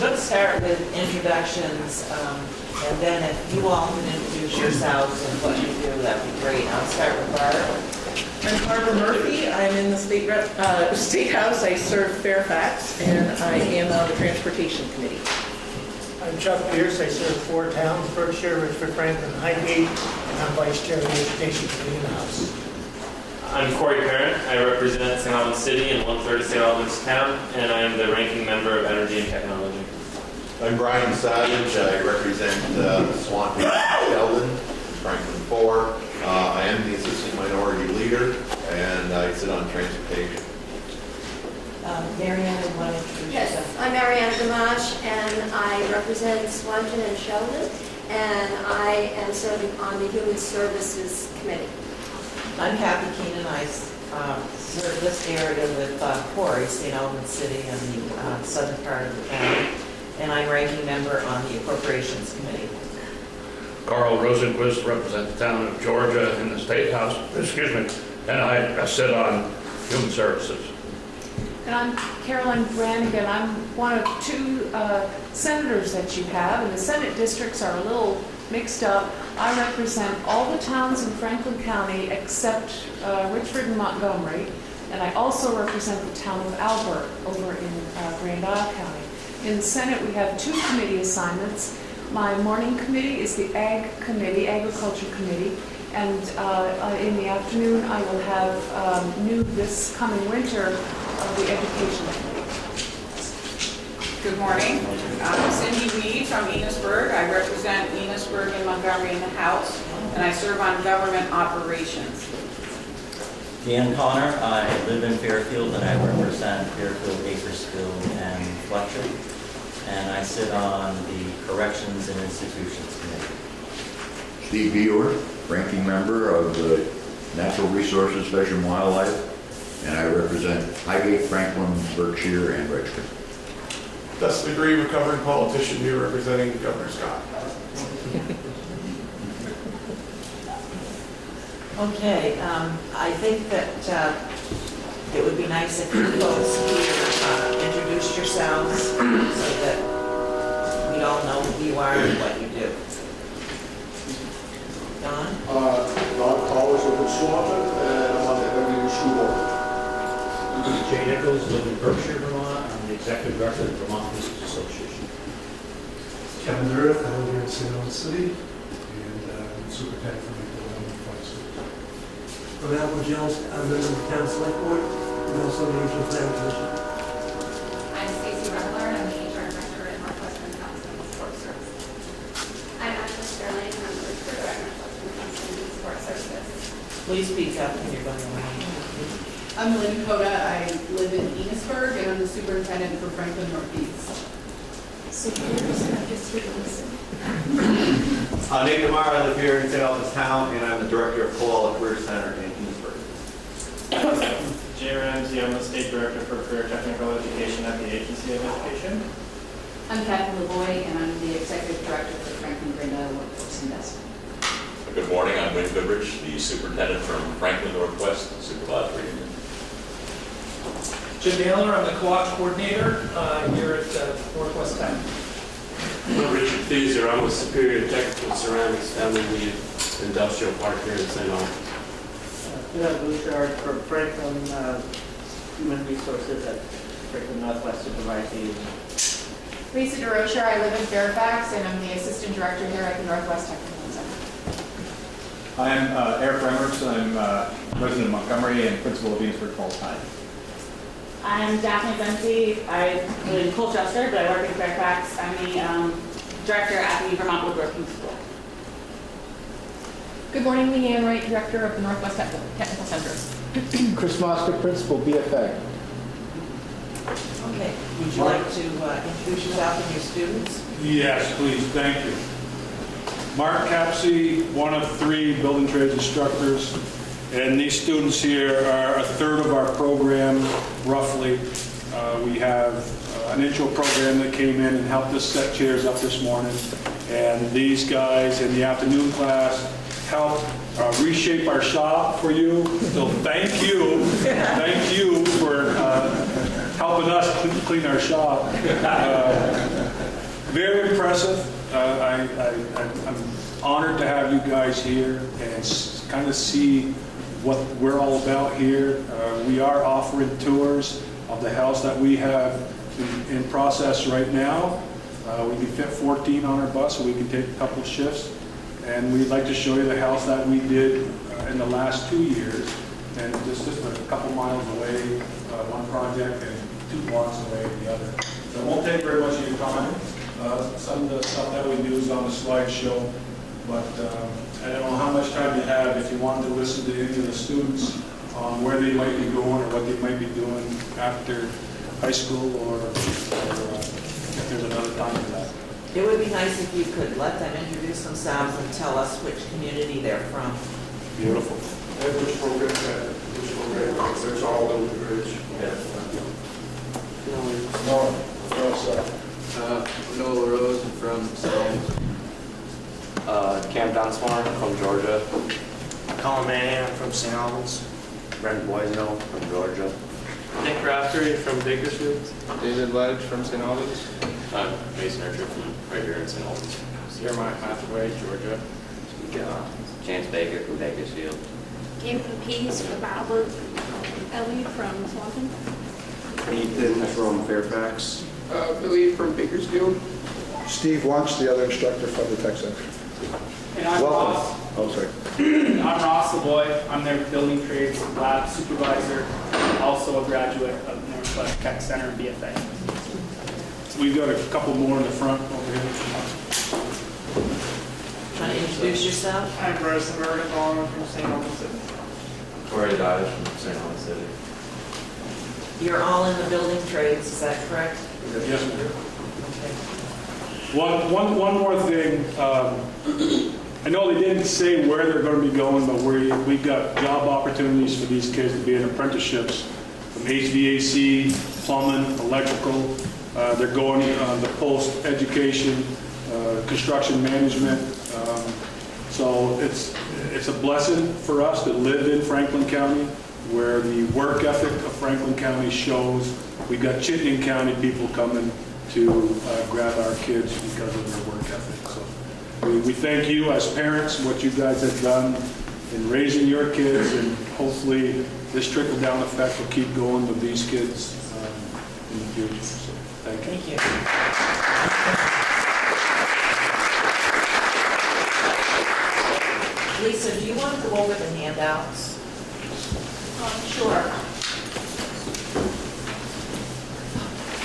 Let's start with introductions, and then if you all can introduce yourselves and what you do, that'd be great. I'll start with Barb. I'm Barbara Murphy. I'm in the State House. I serve Fairfax, and I am on the Transportation Committee. I'm Chuck Pierce. I serve 4 towns, Berkshire, Richford, Franklin, Highgate, and I'm Vice Chair of the Education Committee in the House. I'm Corey Parent. I represent St. Albans City and 1/3 of St. Albans Town, and I am the ranking member of Energy and Technology. I'm Brian Savage. I represent Swanton, Sheldon, Franklin 4. I am the Assistant Minority Leader, and I sit on Transportation. Marianne, you want to introduce Yes, yourself? I'm Marianne Gamache, and I represent Swanton and Sheldon, and I am serving on the Human Services Committee. I'm Kathy Keenan. I serve this area with Corey, St. Albans City, and the southern part of the county, and I'm ranking member on the Appropriations Committee. Carl Rosenquist, represent the town of Georgia in the State House, and I sit on Human Services. And I'm Carolyn Brannigan. I'm one of 2 senators that you have, and the Senate districts are a little mixed up. I represent all the towns in Franklin County except Richford and Montgomery, and I also represent the town of Albert over in Grand Isle County. In the Senate, we have 2 committee assignments. My morning committee is the Ag Committee, Agriculture Committee, and in the afternoon I will have new this coming winter the Education Committee. Good morning. I'm Cindy Weed from Enosburg. I represent Enosburg and Montgomery in the House, and I serve on government operations. Dan Connor, I live in Fairfield, and I represent Fairfield, Bakersfield, and Fletcher. And I sit on the Corrections and Institutions Committee. Steve Beaver, ranking member of the Natural Resources, Fish and Wildlife, and I represent Highgate, Franklin, Berkshire, and Richford. Dustin Degree, recovering politician here representing Governor Scott. Okay, I think that it would be nice if you folks here introduced yourselves so that we all know who you are and what you do. Don? Ron Collins live in Swanton, and I'm on the Evergreen School Board. Jay Nichols, live in Berkshire, Vermont. I'm the Executive Director of the Vermont Business Association. Kevin Meredith, I live here in St. Albans City, and I'm Superintendent for the Albans Fire Service. I'm Albans Jones, I'm a member of the Town Select Board, and also the Regional Planning Commission. I'm Stacey Revler, and I'm the HR Director at Northwestern Counseling and Support Services. I'm Ashley Sterling, and I'm the Recruiter at Northwestern Counseling and Support Services. Please speak up when you're going around. I'm Lynn Coda. I live in Enosburg, and I'm the Superintendent for Franklin Northeast. Nate DeMar, I live here in St. Albans Town, and I'm the Director of Koala Career Center in Enosburg. Jay Ramsey, I'm the State Director for Career Technical Education at the Agency of Education. I'm Kathy LaVoy, and I'm the Executive Director for Franklin Grand Isle Workforce Investment. Good morning, I'm Wayne Goodrich, the Superintendent from Franklin Northwest Supervisory Union. Jim Naylor, I'm the co-op coordinator here at Northwest Tech. I'm Richard Thieser, I'm with Superior Technical Ceramics down in the industrial park here in St. Albans. Bill Bouchard from Franklin Human Resources at Franklin Northwest Supervisory Union. Lisa DeRocher, I live in Fairfax, and I'm the Assistant Director here at the Northwest Technical Center. I'm Eric Reimers. I'm resident of Montgomery and principal of Enosburg full-time. I'm Daphne Benzie. I live in Colchester, but I work in Fairfax. I'm the director at the Vermont Woodworking School. Good morning, Leanne Wright, Director of the Northwest Technical Center. Chris Moster, Principal, BFA. Okay, would you like to introduce yourself and your students? Yes, please, thank you. Mark Capsey, one of 3 building trades instructors, and these students here are a third of our program, roughly. We have an intro program that came in and helped us set chairs up this morning, and these guys in the afternoon class helped reshape our shop for you. So thank you for helping us clean our shop. Very impressive. I'm honored to have you guys here and kind of see what we're all about here. We are offering tours of the house that we have in process right now. We can fit 14 on our bus, so we can take a couple shifts. And we'd like to show you the house that we did in the last 2 years. And just a couple miles away, one project, and 2 blocks away the other. So it won't take very much of your time. Some of the stuff that we do is on the slideshow, but I don't know how much time you have if you wanted to listen to any of the students on where they might be going or what they might be doing after high school, or if there's another time for that. It would be nice if you could let them introduce themselves and tell us which community they're from. Beautiful. And which program, there's all over the bridge. Noah Rose, I'm from Cam Dunsmore from Georgia. Colin Manning, I'm from St. Albans. Brent Boisno from Georgia. Nick Raftery from Bakersfield. David Ledge from St. Albans. I'm Mason Archer from right here in St. Albans. Jeremiah Hathaway, Georgia. Chance Baker from Bakersfield. Gabriel Pease from Albans. Ellie from Swanton. Ethan from Fairfax. Billy from Bakersfield. Steve Wunsch, the other instructor from the Tech Center. And I'm Welcome. Ross. Oh, sorry. I'm Ross LeBoy. I'm their building trades lab supervisor, also a graduate of Northwest Tech Center and BFA. We've got a couple more in the front over here. Trying to introduce yourself? I'm Bryson Mergenbaum from St. Albans City. Corey Dodge from St. Albans City. You're all in the building trades, is that correct? Yes, ma'am. Okay. One more thing. I know they didn't say where they're going to be going, but we've got job opportunities for these kids to be in apprenticeships from HVAC, plumbing, electrical. They're going the post-education, construction management. So it's a blessing for us to live in Franklin County, where the work ethic of Franklin County shows. We've got Chittenden County people coming to grab our kids because of their work ethic. So we thank you as parents, what you guys have done in raising your kids, and hopefully this trickle-down effect will keep going with these kids in the future. So thank you. Thank you. Lisa, do you want to go over the handouts? Sure.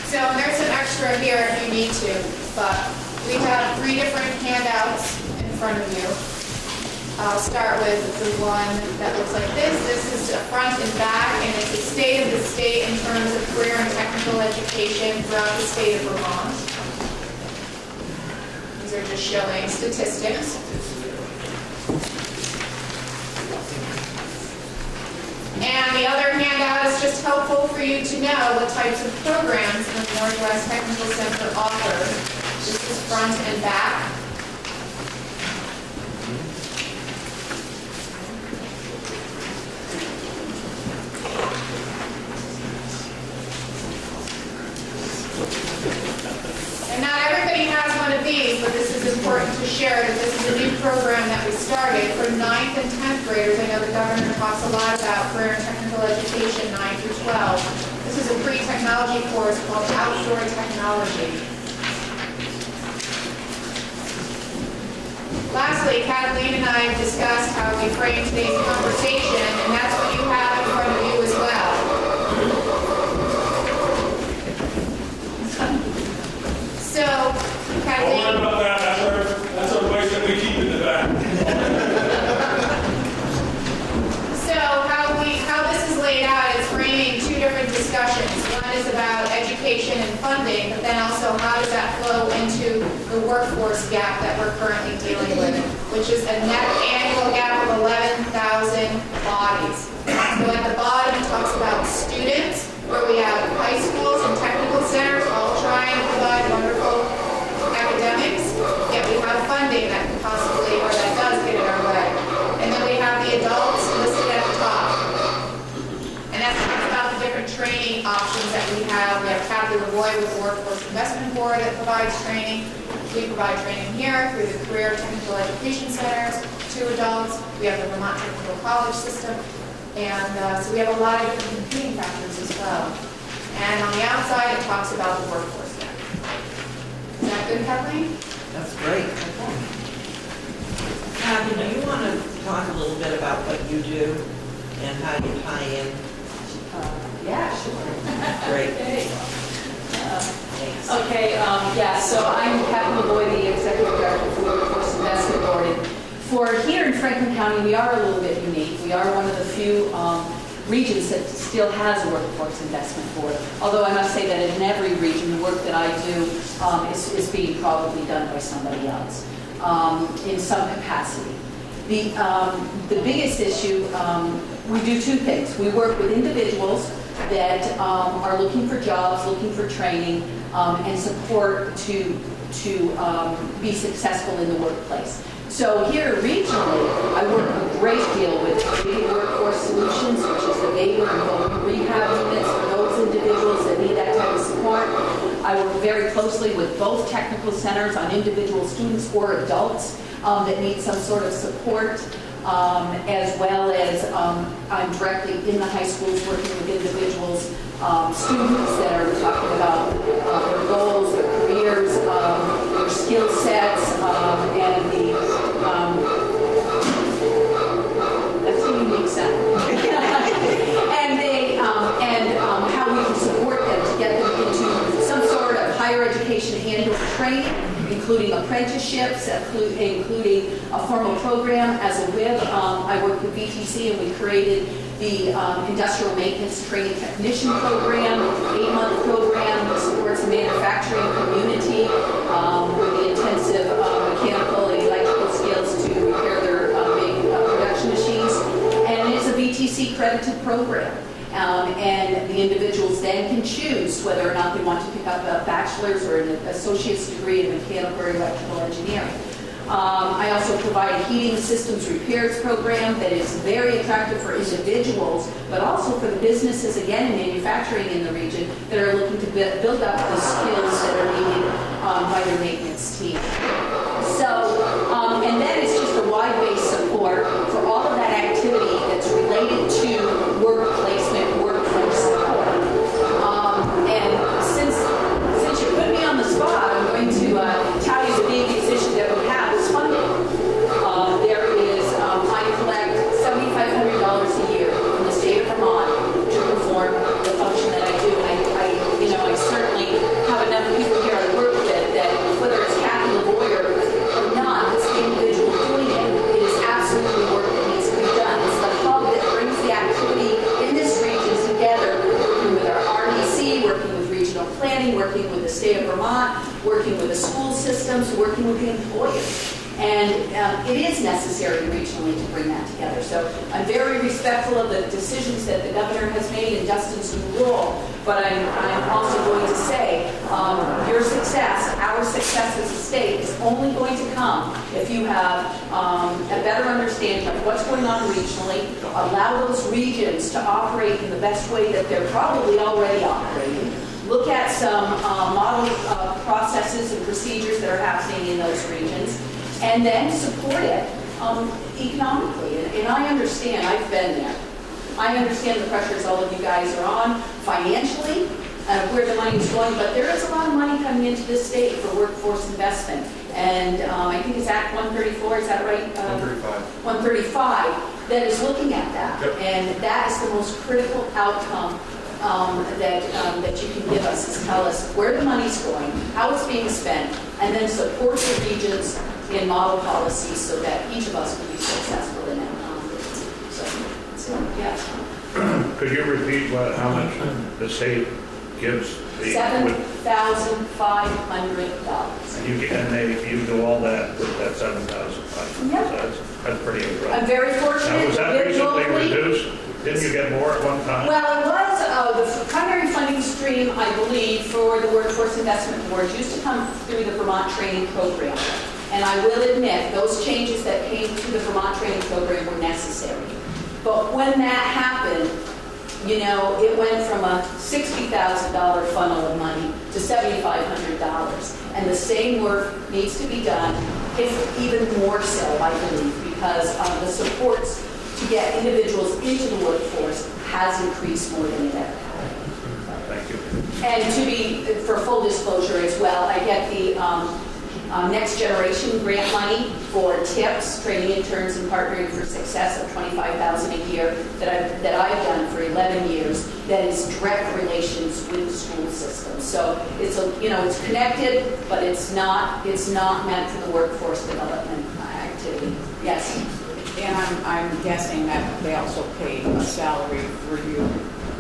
So there's an extra here if you need to, but we have 3 different handouts in front of you. I'll start with the one that looks like this. This is a front and back, and it's a state of the state in terms of career and technical education throughout the state of Vermont. These are just showing statistics. And the other handout is just helpful for you to know what types of programs the Northwest Technical Center offers. This is front and back. And not everybody has one of these, but this is important to share that this is a new program that we started for 9th and 10th graders. I know the governor talks a lot about career and technical education, 9 through 12. This is a pre-technology course called Outdoor Technology. Lastly, Kathleen and I discussed how we frame today's conversation, and that's what you have in front of you as well. So, Kathleen. Don't worry about that. That's our place that we keep in the back. So how this is laid out is framing 2 different discussions. One is about education and funding, but then also how does that flow into the workforce gap that we're currently dealing with, which is a net annual gap of 11,000 bodies. So at the bottom it talks about students, where we have high schools and technical centers all trying to provide wonderful academics, yet we have funding that can possibly, or that does get in our way. And then we have the adults listed at the top. And that talks about the different training options that we have. We have Kathy LeBoy with the Workforce Investment Board board that provides training. We provide training here through the Career Technical Education Centers to adults. We have the Vermont Technical College system. And so we have a lot of different competing factors as well. And on the outside, it talks about the workforce gap. Is that good, Kathleen? That's great. Kathy, do you want to talk a little bit about what you do and how you tie in? Yeah, sure. Great. Okay, yeah, so I'm Kathleen LeBoy, the Executive Director for the Workforce Investment Board. And for here in Franklin County, we are a little bit unique. We are one of the few regions that still has a Workforce Investment Board. Although I must say that in every region, the work that I do is being probably done by somebody else in some capacity. The biggest issue, we do two things. We work with individuals that are looking for jobs, looking for training, and support to be successful in the workplace. So here regionally, I work a great deal with Baby Workforce Solutions, which is the baby and home rehab units for those individuals that need that type of support. I work very closely with both technical centers on individual students or adults that need some sort of support. As well as I'm directly in the high schools working with individuals, students that are talking about their goals, their careers, their skill sets, and that's a unique sound. and how we can support them to get them into some sort of higher education and/or training, including apprenticeships, including a formal program. As a WIB, I work with VTC, and we created the Industrial Maintenance Training Technician Program, 8-month program that supports the manufacturing community with the intensive mechanical and electrical skills to repair their big production machines. And it's a VTC credited program. And the individuals then can choose whether or not they want to pick up a bachelor's or an associate's degree in mechanical or electrical engineering. I also provide a heating systems repairs program that is very attractive for individuals, but also for the businesses, again, in manufacturing in the region that are looking to build up the skills that are needed by their maintenance team. So, and then it's just a wide-based support for all of that activity that's related to work placement, workforce support. And since you put me on the spot, I'm going to tell you the biggest issue that we have is funding. I collect $7,500 a year from the state of Vermont to perform the function that I do. I certainly have enough people here I work with that whether it's Kathy LeBoy or not, it's the individual doing it. It is absolutely work that needs to be done. It's the hub that brings the activity in this region together, working with our RDC, working with regional planning, working with the state of Vermont, working with the school systems, working with the employers. And it is necessary regionally to bring that together. So I'm very respectful of the decisions that the governor has made in Dustin's new role, but I'm also going to say your success, our success as a state, is only going to come if you have a better understanding of what's going on regionally, allow those regions to operate in the best way that they're probably already operating, look at some model processes and procedures that are happening in those regions, and then support it economically. And I understand, I've been there. I understand the pressures all of you guys are on financially, where the money's going, but there is a lot of money coming into this state for workforce investment. And I think it's Act 134, is that right? 135. 135, that is looking at that. Yep. And that is the most critical outcome that you can give us, is tell us where the money's going, how it's being spent, and then support the regions in model policies so that each of us can be successful in it. So yeah. Could you repeat how much the state gives? $7,500. You do all that with that $7,500. Yep. That's pretty impressive. I'm very fortunate. Now, was that to recently locally reduced? Didn't you get more at one time? Well, it was the primary funding stream, I believe, for the Workforce Investment Board used to come through the Vermont Training Program. And I will admit, those changes that came to the Vermont Training Program were necessary. But when that happened, You know, it went from a $60,000 funnel of money to $7,500. And the same work needs to be done, if even more so, I believe, because the supports to get individuals into the workforce has increased more than it ever had. Thank you. And to be, for full disclosure as well, I get the Next Generation grant money for TIPS, training interns and partnering for success of $25,000 a year that I've done for 11 years. That is direct relations with the school system. So it's it's connected, but it's not meant for the workforce development activity. Yes. And I'm guessing that they also pay a salary for you.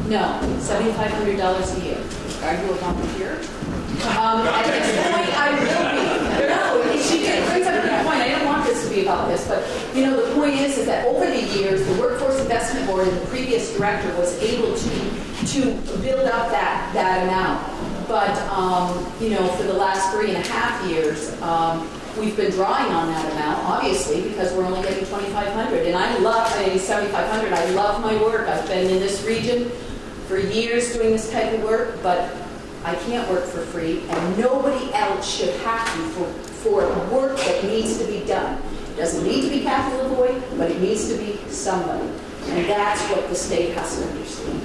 No, $7,500 a year. Are you a volunteer? At this point, I will be. No, she brings up a good point. I didn't want this to be about this, but the point is that over the years, the Workforce Investment Board and the previous director was able to build up that amount. But for the last 3.5 years, we've been drawing on that amount, obviously, because we're only getting $2,500. And I love $7,500. I love my work. I've been in this region for years doing this type of work, but I can't work for free, and nobody else should have to for work that needs to be done. It doesn't need to be Kathy Lavoie, but it needs to be somebody. And that's what the state has to understand.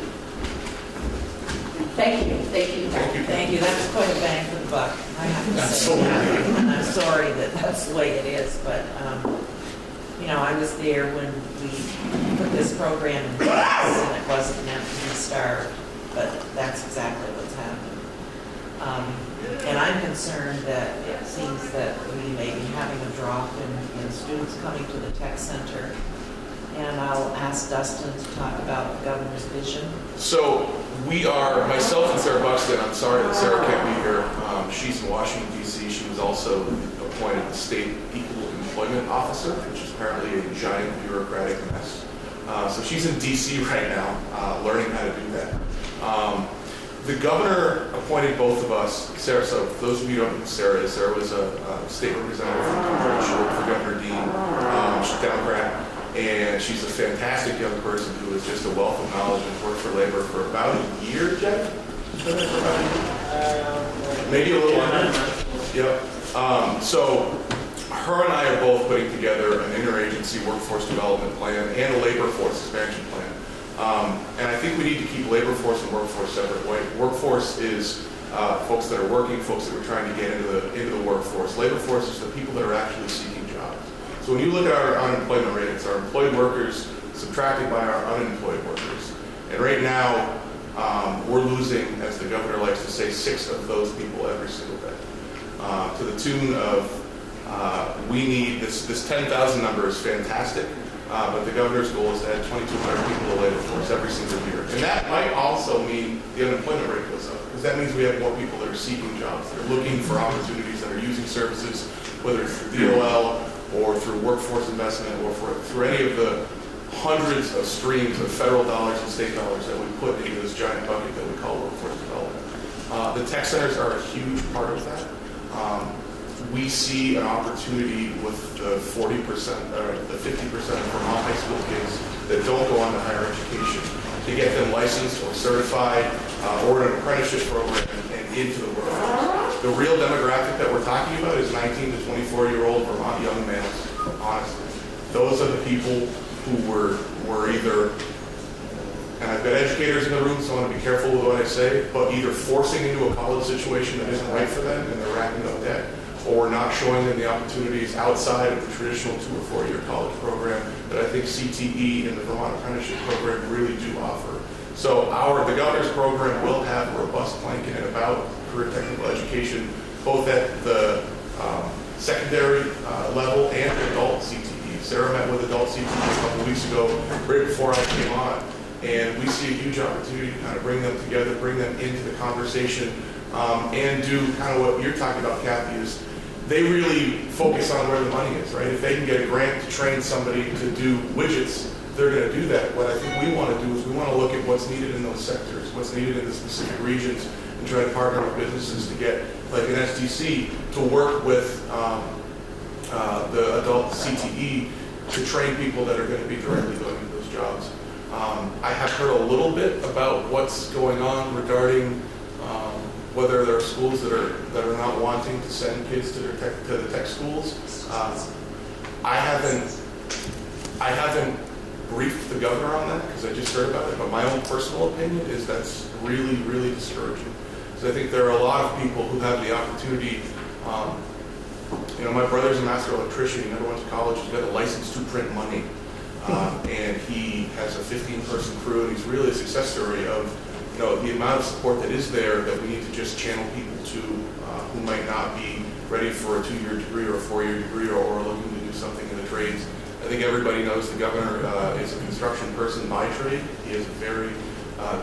Thank you. Thank you. Thank you. That's quite a bang for the buck, I have to say. And I'm sorry that that's the way it is, but, I was there when we put this program in place, and it wasn't meant to be starved, but that's exactly what's happened. And I'm concerned that it seems that we may be having a drop in students coming to the tech center. And I'll ask Dustin to talk about the governor's vision. So we are, myself and Sarah Buxton, I'm sorry that Sarah can't be here. She's in Washington, D.C. She was also appointed the State Equal Employment Officer, which is apparently a giant bureaucratic mess. So she's in D.C. right now, learning how to do that. The governor appointed both of us, Sarah, so for those of you who don't know who Sarah is, Sarah was a state representative from Cumberland. She worked for Governor Dean. She's a Democrat. And she's a fantastic young person who is just a wealth of knowledge and worked for labor for about a year, Jeff? Maybe a little under. Yep. So her and I are both putting together an interagency workforce development plan and a labor force expansion plan. And I think we need to keep labor force and workforce separate. Workforce is folks that are working, folks that are trying to get into the workforce. Labor force is the people that are actually seeking jobs. So when you look at our unemployment rate, it's our employed workers subtracted by our unemployed workers. And right now, we're losing, as the governor likes to say, 6 of those people every single day. To the tune of, we need, this 10,000 number is fantastic, but the governor's goal is to add 2,200 people to the labor force every single year. And that might also mean the unemployment rate goes up, because that means we have more people that are seeking jobs, that are looking for opportunities, that are using services, whether it's through DOL, or through workforce investment, or through any of the hundreds of streams of federal dollars and state dollars that we put into this giant bucket that we call workforce development. The tech centers are a huge part of that. We see an opportunity with the 40% or the 50% of Vermont high school kids that don't go on to higher education to get them licensed or certified or an apprenticeship program and into the workforce. The real demographic that we're talking about is 19 to 24-year-old Vermont young males, honestly. Those are the people who were either, and I've got educators in the room, so I want to be careful with what I say, but either forcing into a college situation that isn't right for them and they're racking up debt, or not showing them the opportunities outside of the traditional 2 or 4-year college program that I think CTE and the Vermont Apprenticeship Program really do offer. So the governor's program will have a robust plank in it about career technical education, both at the secondary level and adult CTE. Sarah met with adult CTE a couple weeks ago, right before I came on, and we see a huge opportunity to kind of bring them together, bring them into the conversation, and do kind of what you're talking about, Kathy, is they really focus on where the money is, right? If they can get a grant to train somebody to do widgets, they're going to do that. What I think we want to do is we want to look at what's needed in those sectors, what's needed in the specific regions, and try to partner with businesses to get, like an SDC, to work with the adult CTE to train people that are going to be directly going into those jobs. I have heard a little bit about what's going on regarding whether there are schools that are not wanting to send kids to the tech schools. I haven't briefed the governor on that because I just heard about it, but my own personal opinion is that's really, really discouraging. Because I think there are a lot of people who have the opportunity. My brother's a master electrician. He never went to college. He's got a license to print money. And he has a 15-person crew, and he's really a success story of the amount of support that is there that we need to just channel people to who might not be ready for a 2-year degree or a 4-year degree or looking to do something in the trades. I think everybody knows the governor is a construction person by trade. He has a very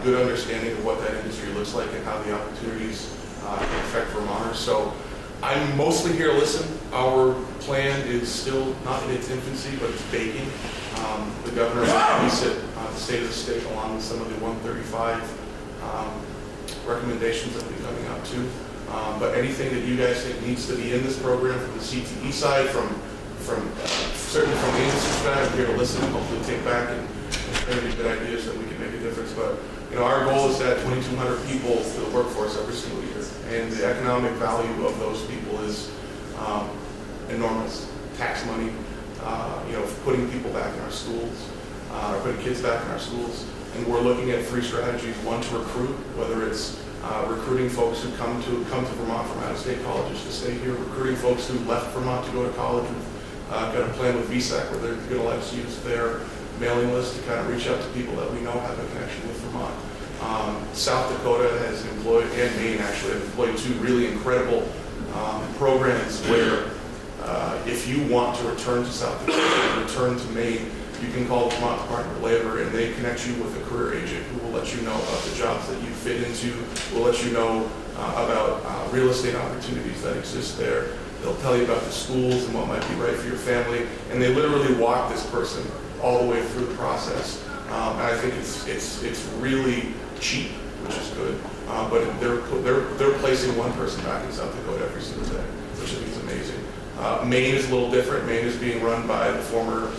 good understanding of what that industry looks like and how the opportunities can affect Vermonters. So I'm mostly here to listen. Our plan is still not in its infancy, but it's baking. The governor will release it, the state of the state, along with some of the 135 recommendations that will be coming out too. But anything that you guys think needs to be in this program from the CTE side, certainly from the industry side, I'm here to listen and hopefully take back and share any good ideas that we can make a difference. But our goal is to add 2,200 people to the workforce every single year, and the economic value of those people is enormous. Tax money, putting people back in our schools, or putting kids back in our schools. And we're looking at 3 strategies. One, to recruit, whether it's recruiting folks who come to Vermont from out-of-state colleges to stay here, recruiting folks who left Vermont to go to college. We've got a plan with VSAC where they're going to let us use their mailing list to kind of reach out to people that we know have a connection with Vermont. South Dakota has employed, and Maine actually, have employed 2 really incredible programs where if you want to return to South Dakota, return to Maine, you can call the Vermont Department of Labor and they connect you with a career agent who will let you know about the jobs that you fit into, will let you know about real estate opportunities that exist there. They'll tell you about the schools and what might be right for your family, and they literally walk this person all the way through the process. And I think it's really cheap, which is good. But they're placing one person back in South Dakota every single day, which I think is amazing. Maine is a little different. Maine is being run by the former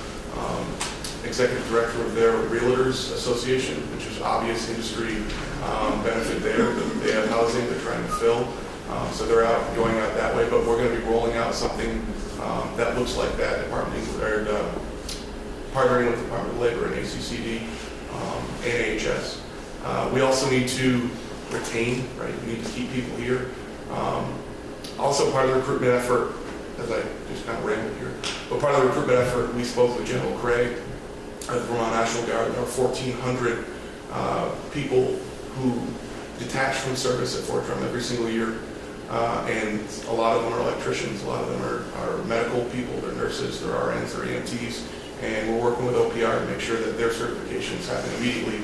executive director of their Realtors Association, which is obvious industry benefit there. They have housing they're trying to fill, so they're going out that way. But we're going to be rolling out something that looks like that, partnering with the Department of Labor and ACCD and AHS. We also need to retain, right? We need to keep people here. Also, part of the recruitment effort, as I just kind of rambled here, but part of the recruitment effort, we spoke with General Craig of the Vermont National Guard. There are 1,400 people who detach from service at Fort Drum every single year, and a lot of them are electricians, a lot of them are medical people, they're nurses, they're RNs, they're EMTs, and we're working with OPR to make sure that their certifications happen immediately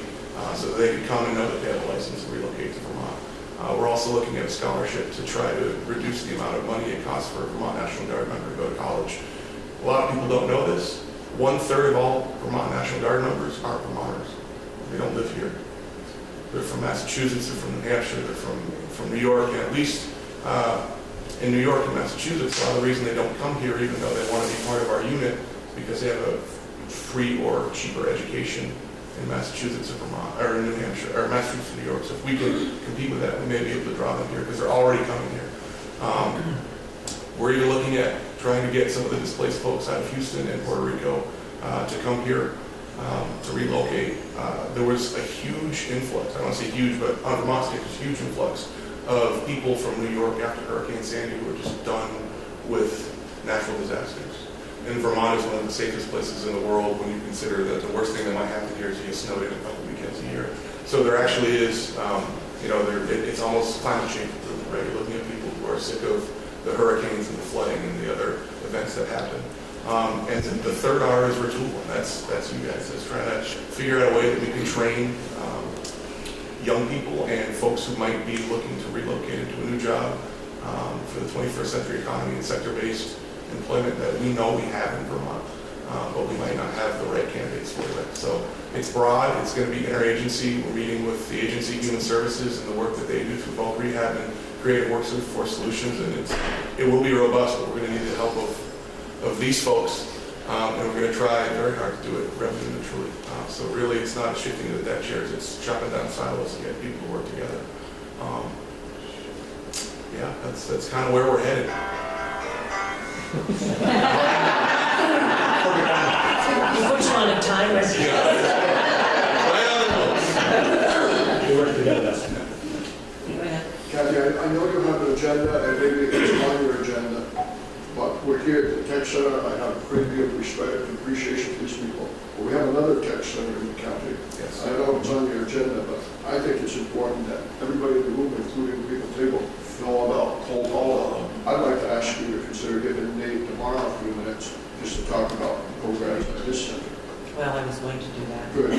so that they can come and know that they have a license to relocate to Vermont. We're also looking at a scholarship to try to reduce the amount of money it costs for a Vermont National Guard member to go to college. A lot of people don't know this. 1/3 of all Vermont National Guard members are Vermonters. They don't live here. They're from Massachusetts, they're from New Hampshire, they're from New York, and at least in New York and Massachusetts, a lot of the reason they don't come here, even though they want to be part of our unit, is because they have a free or cheaper education in Massachusetts or Vermont, or in New Hampshire, or Massachusetts and New York. So if we can compete with that, we may be able to draw them here because they're already coming here. We're even looking at trying to get some of the displaced folks out of Houston and Puerto Rico to come here to relocate. There was a huge influx, I don't want to say huge, but on Vermont State, there's a huge influx of people from New York after Hurricane Sandy who are just done with natural disasters. And Vermont is one of the safest places in the world when you consider that the worst thing that might happen here is you get snowed in a couple weekends a year. So there actually is, it's almost climate change, right? You're looking at people who are sick of the hurricanes and the flooding and the other events that happen. And the third R is retool, and that's you guys. That's trying to figure out a way that we can train young people and folks who might be looking to relocate into a new job for the 21st century economy and sector-based employment that we know we have in Vermont, but we might not have the right candidates for it. So it's broad, it's going to be interagency. We're meeting with the agency Human Services and the work that they do through bulk rehab and creative workforce solutions, and it will be robust, but we're going to need the help of these folks And we're going to try very hard to do it revenue neutrally. So really, it's not shifting of the deck chairs, it's chopping down silos and getting people to work together. Yeah, that's kind of where we're headed. Put you on a timer. Right on the nose. We work together. Kathy, I know you have an agenda, and maybe it's on your agenda, but we're here at the Tech Center. I have a great deal of respect and appreciation for these people. But we have another Tech Center in the county. Yes. I know it's on your agenda, but I think it's important that everybody in the room, including the people at the table, know about Cold Hollow. I'd like to ask you to consider giving Nate tomorrow a few minutes just to talk about programs at this center. Well, I was going to do that. Good.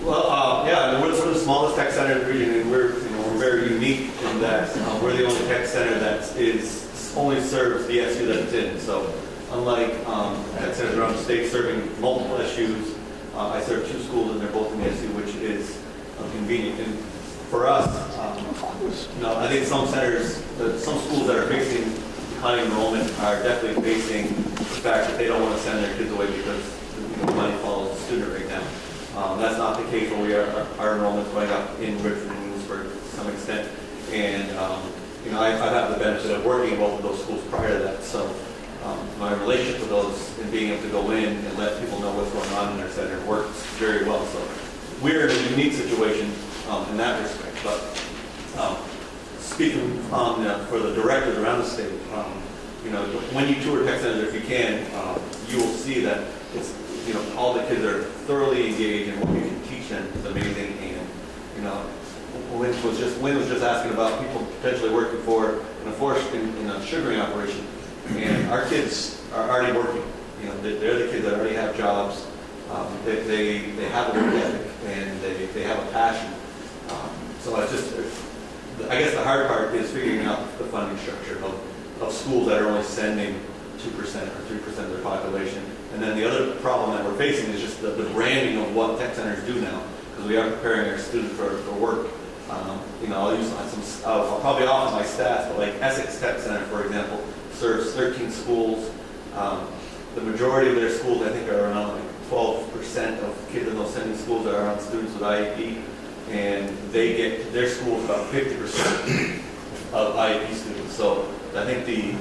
Well, yeah, we're the smallest tech center in the region, and we're very unique in that we're the only tech center that only serves the SU that it's in. So unlike tech centers around the state serving multiple SUs, I serve 2 schools and they're both in the SU, which is convenient. And for us, I think some centers, some schools that are facing declining enrollment are definitely facing the fact that they don't want to send their kids away because the money follows the student right now. That's not the case when our enrollment's going up in Richmond and Williamsburg to some extent. And I've had the benefit of working in both of those schools prior to that. So my relationship with those and being able to go in and let people know what's going on in their center works very well. So we're in a unique situation in that respect. But speaking for the directors around the state, when you tour tech centers, if you can, you will see that it's all the kids are thoroughly engaged and what you can teach them is amazing. And Wynn was just asking about people potentially working for in a sugaring operation, and our kids are already working. They're the kids that already have jobs. They have a work ethic and they have a passion. So it's just, I guess the hard part is figuring out the funding structure of schools that are only sending 2% or 3% of their population. And then the other problem that we're facing is just the branding of what tech centers do now, because we are preparing our students for work. I'll probably offer my stats, but like Essex Tech Center, for example, serves 13 schools. The majority of their schools, I think, are around like 12% of kids in those sending schools are around students with IEP, and they get their schools about 50% of IEP students. So I think the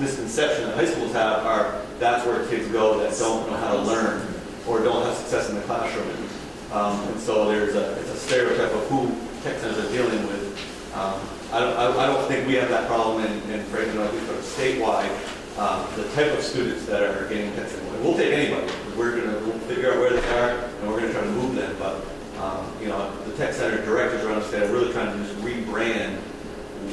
misconception that high schools have are that's where kids go that don't know how to learn or don't have success in the classroom. And so it's a stereotype of who tech centers are dealing with. I don't think we have that problem, and frankly, I think statewide, the type of students that are getting tech centers. We'll take anybody. We'll figure out where they are, and we're going to try to move them. But the tech center directors around the state are really trying to just rebrand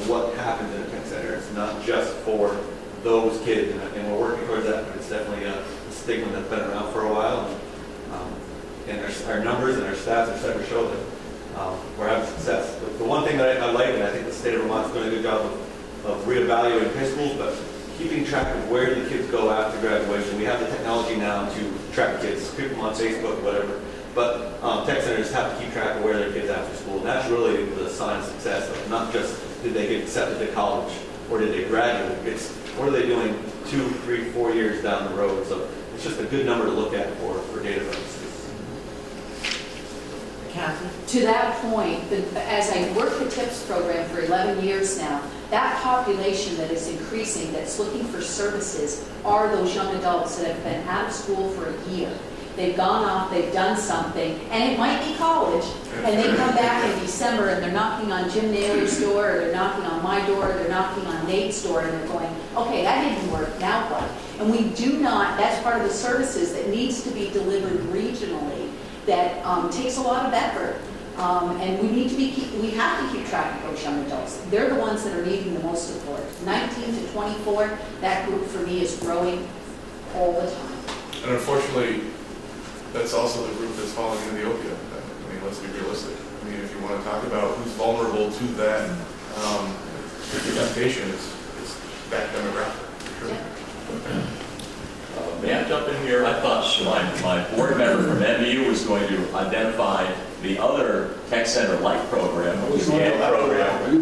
what happens in a tech center. It's not just for those kids, and we're working towards that, but it's definitely a stigma that's been around for a while. And our numbers and our stats are starting to show that we're having success. The one thing that I like, and I think the state of Vermont's doing a good job of reevaluating high schools, but keeping track of where the kids go after graduation. We have the technology now to track kids, keep them on Facebook, whatever. But tech centers have to keep track of where their kids after school. And that's really the sign of success, of not just did they get accepted to college or did they graduate. It's what are they doing 2, 3, 4 years down the road. So it's just a good number to look at for data purposes. Kathy? To that point, as I worked the TIPS program for 11 years now, that population that is increasing, that's looking for services, are those young adults that have been out of school for a year. They've gone off, they've done something, and it might be college, and they come back in December and they're knocking on Jim Naylor's door, or they're knocking on my door, or they're knocking on Nate's door, and they're going, okay, that didn't work, now what? And we do not, that's part of the services that needs to be delivered regionally that takes a lot of effort. And we have to keep track of those young adults. They're the ones that are needing the most support. 19 to 24, that group for me is growing all the time. And unfortunately, that's also the group that's falling into the opiate. I mean, let's be realistic. I mean, if you want to talk about who's vulnerable to that temptation, it's that demographic. Sure. May I jump in here? I thought my board member from MU was going to identify the other Tech Center Light program, which is the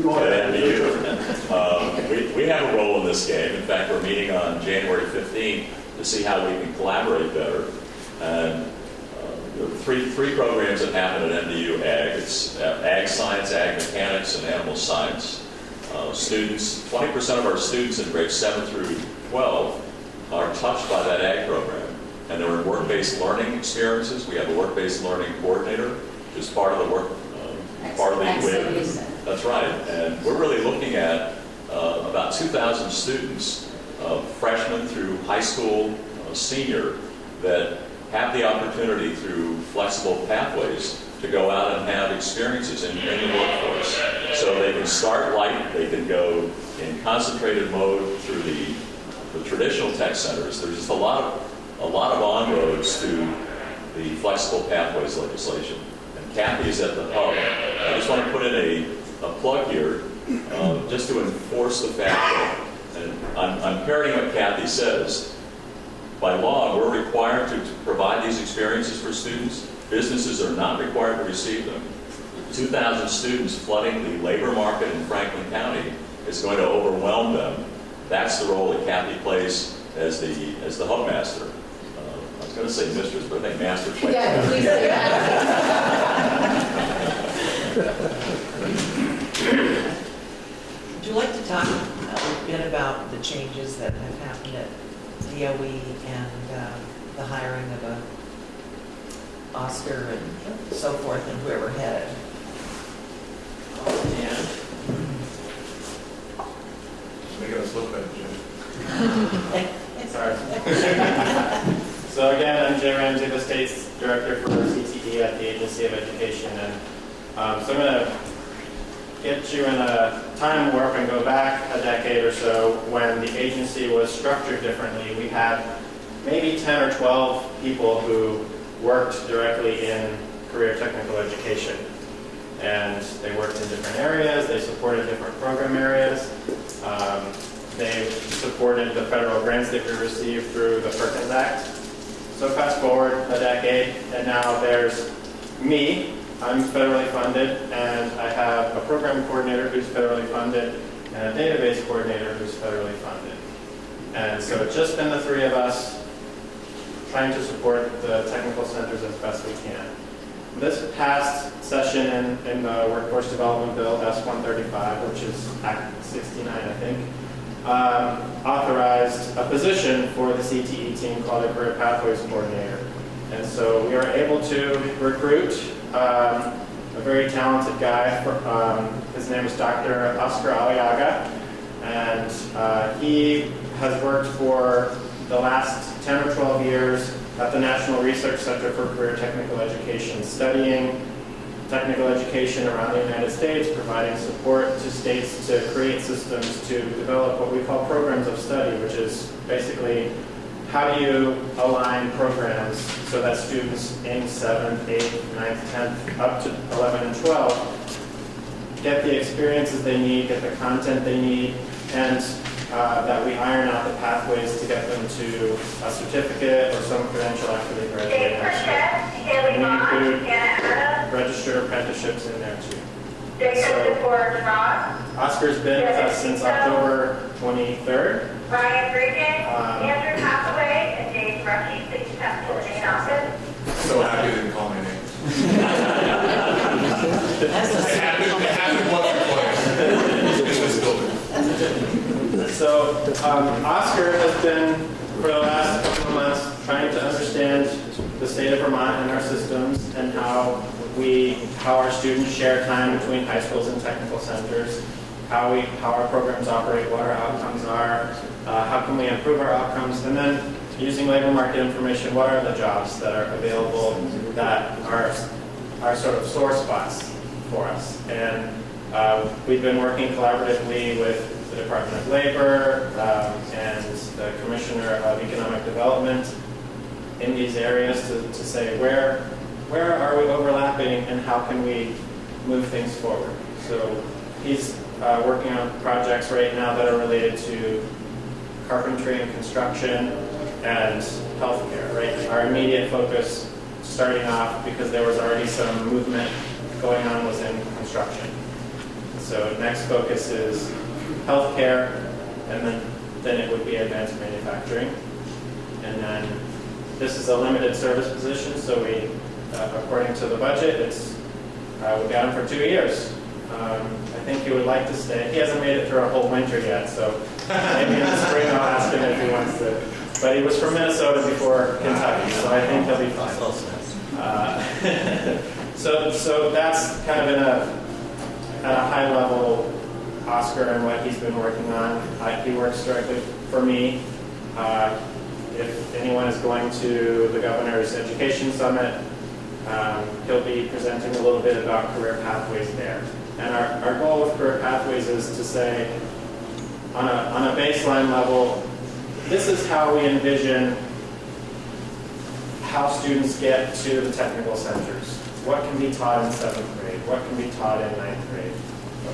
program at MU. we have a role in this game. In fact, we're meeting on January 15th to see how we can collaborate better. And there are three programs that happen at MDU Ag. It's Ag Science, Ag Mechanics, and Animal Science. Students, 20% of our students in grades 7 through 12 are touched by that Ag program. And they're in work-based learning experiences. We have a work-based learning coordinator, which is part of the work, part of the Activities. That's right. And we're really looking at about 2,000 students, freshmen through high school, senior, that have the opportunity through flexible pathways to go out and have experiences in the workforce. So they can start light, they can go in concentrated mode through the traditional tech centers. There's just a lot of on-roads to the flexible pathways legislation. And Kathy is at the hub. I just want to put in a plug here, just to enforce the fact that, and I'm parroting what Kathy says, by law, we're required to provide these experiences for students. Businesses are not required to receive them. 2,000 students flooding the labor market in Franklin County is going to overwhelm them. That's the role that Kathy plays as the hub master. I was going to say mistress, but I think master plays. Yeah, please say that. Would you like to talk a bit about the changes that have happened at DOE and the hiring of a Oscar and so forth, and where we're headed? Make us look better, Jim. Sorry. So again, I'm Jim Ramsey, the state's director for CTE at the Agency of Education, and so I'm going to get you in a time warp and go back a decade or so when the agency was structured differently. We had maybe 10 or 12 people who worked directly in career technical education. And they worked in different areas, they supported different program areas, they supported the federal grants that we received through the Perkins Act. So fast forward a decade, and now there's me. I'm federally funded, and I have a program coordinator who's federally funded, and a database coordinator who's federally funded. And so it's just been the three of us trying to support the technical centers as best we can. This past session in the Workforce Development Bill, S-135, which is Act 69, I think, authorized a position for the CTE team called a Career Pathways Coordinator. And so we were able to recruit a very talented guy. His name is Dr. Oscar Aliaga, and he has worked for the last 10 or 12 years at the National Research Center for Career Technical Education, studying technical education around the United States, providing support to states to create systems to develop what we call programs of study, which is basically how do you align programs so that students in 7th, 8th, 9th, 10th, up to 11 and 12 get the experiences they need, get the content they need, and that we iron out the pathways to get them to a certificate or some credential after they graduate. And we include registered apprenticeships in there too. So, Oscar's been with us since October 23rd. Ryan Regan, Andrew Hathaway, and James Rushie, 67 to the main office. So happy they didn't call my name. So Oscar has been, for the last couple of months, trying to understand the state of Vermont and our systems and how our students share time between high schools and technical centers, how our programs operate, what our outcomes are, how can we improve our outcomes, and then using labor market information, what are the jobs that are available that are sort of sore spots for us. And we've been working collaboratively with the Department of Labor and the Commissioner of Economic Development in these areas to say where are we overlapping and how can we move things forward. So he's working on projects right now that are related to carpentry and construction and healthcare, right? Our immediate focus starting off, because there was already some movement going on, was in construction. So next focus is healthcare, and then it would be advanced manufacturing. And then this is a limited service position, so we, according to the budget, we got him for 2 years. I think he would like to stay. He hasn't made it through a whole winter yet, so maybe in the spring I'll ask him if he wants to. But he was from Minnesota before Kentucky, so I think he'll be fine. So that's kind of at a high level, Oscar and what he's been working on. He works directly for me. If anyone is going to the Governor's Education Summit, he'll be presenting a little bit about career pathways there. And our goal with career pathways is to say, on a baseline level, this is how we envision how students get to the technical centers. What can be taught in 7th grade? What can be taught in 9th grade?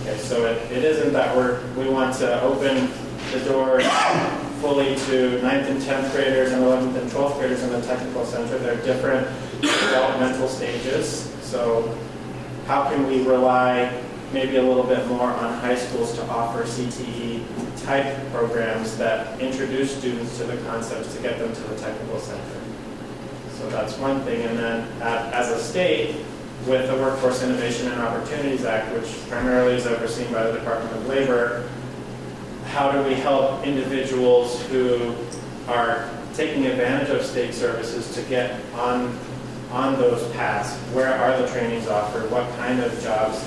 Okay, so it isn't that we want to open the doors fully to 9th and 10th graders and 11th and 12th graders in the technical center. They're different developmental stages. So how can we rely maybe a little bit more on high schools to offer CTE type programs that introduce students to the concepts to get them to the technical center? So that's one thing. And then as a state, with the Workforce Innovation and Opportunities Act, which primarily is overseen by the Department of Labor, how do we help individuals who are taking advantage of state services to get on those paths? Where are the trainings offered? What kind of jobs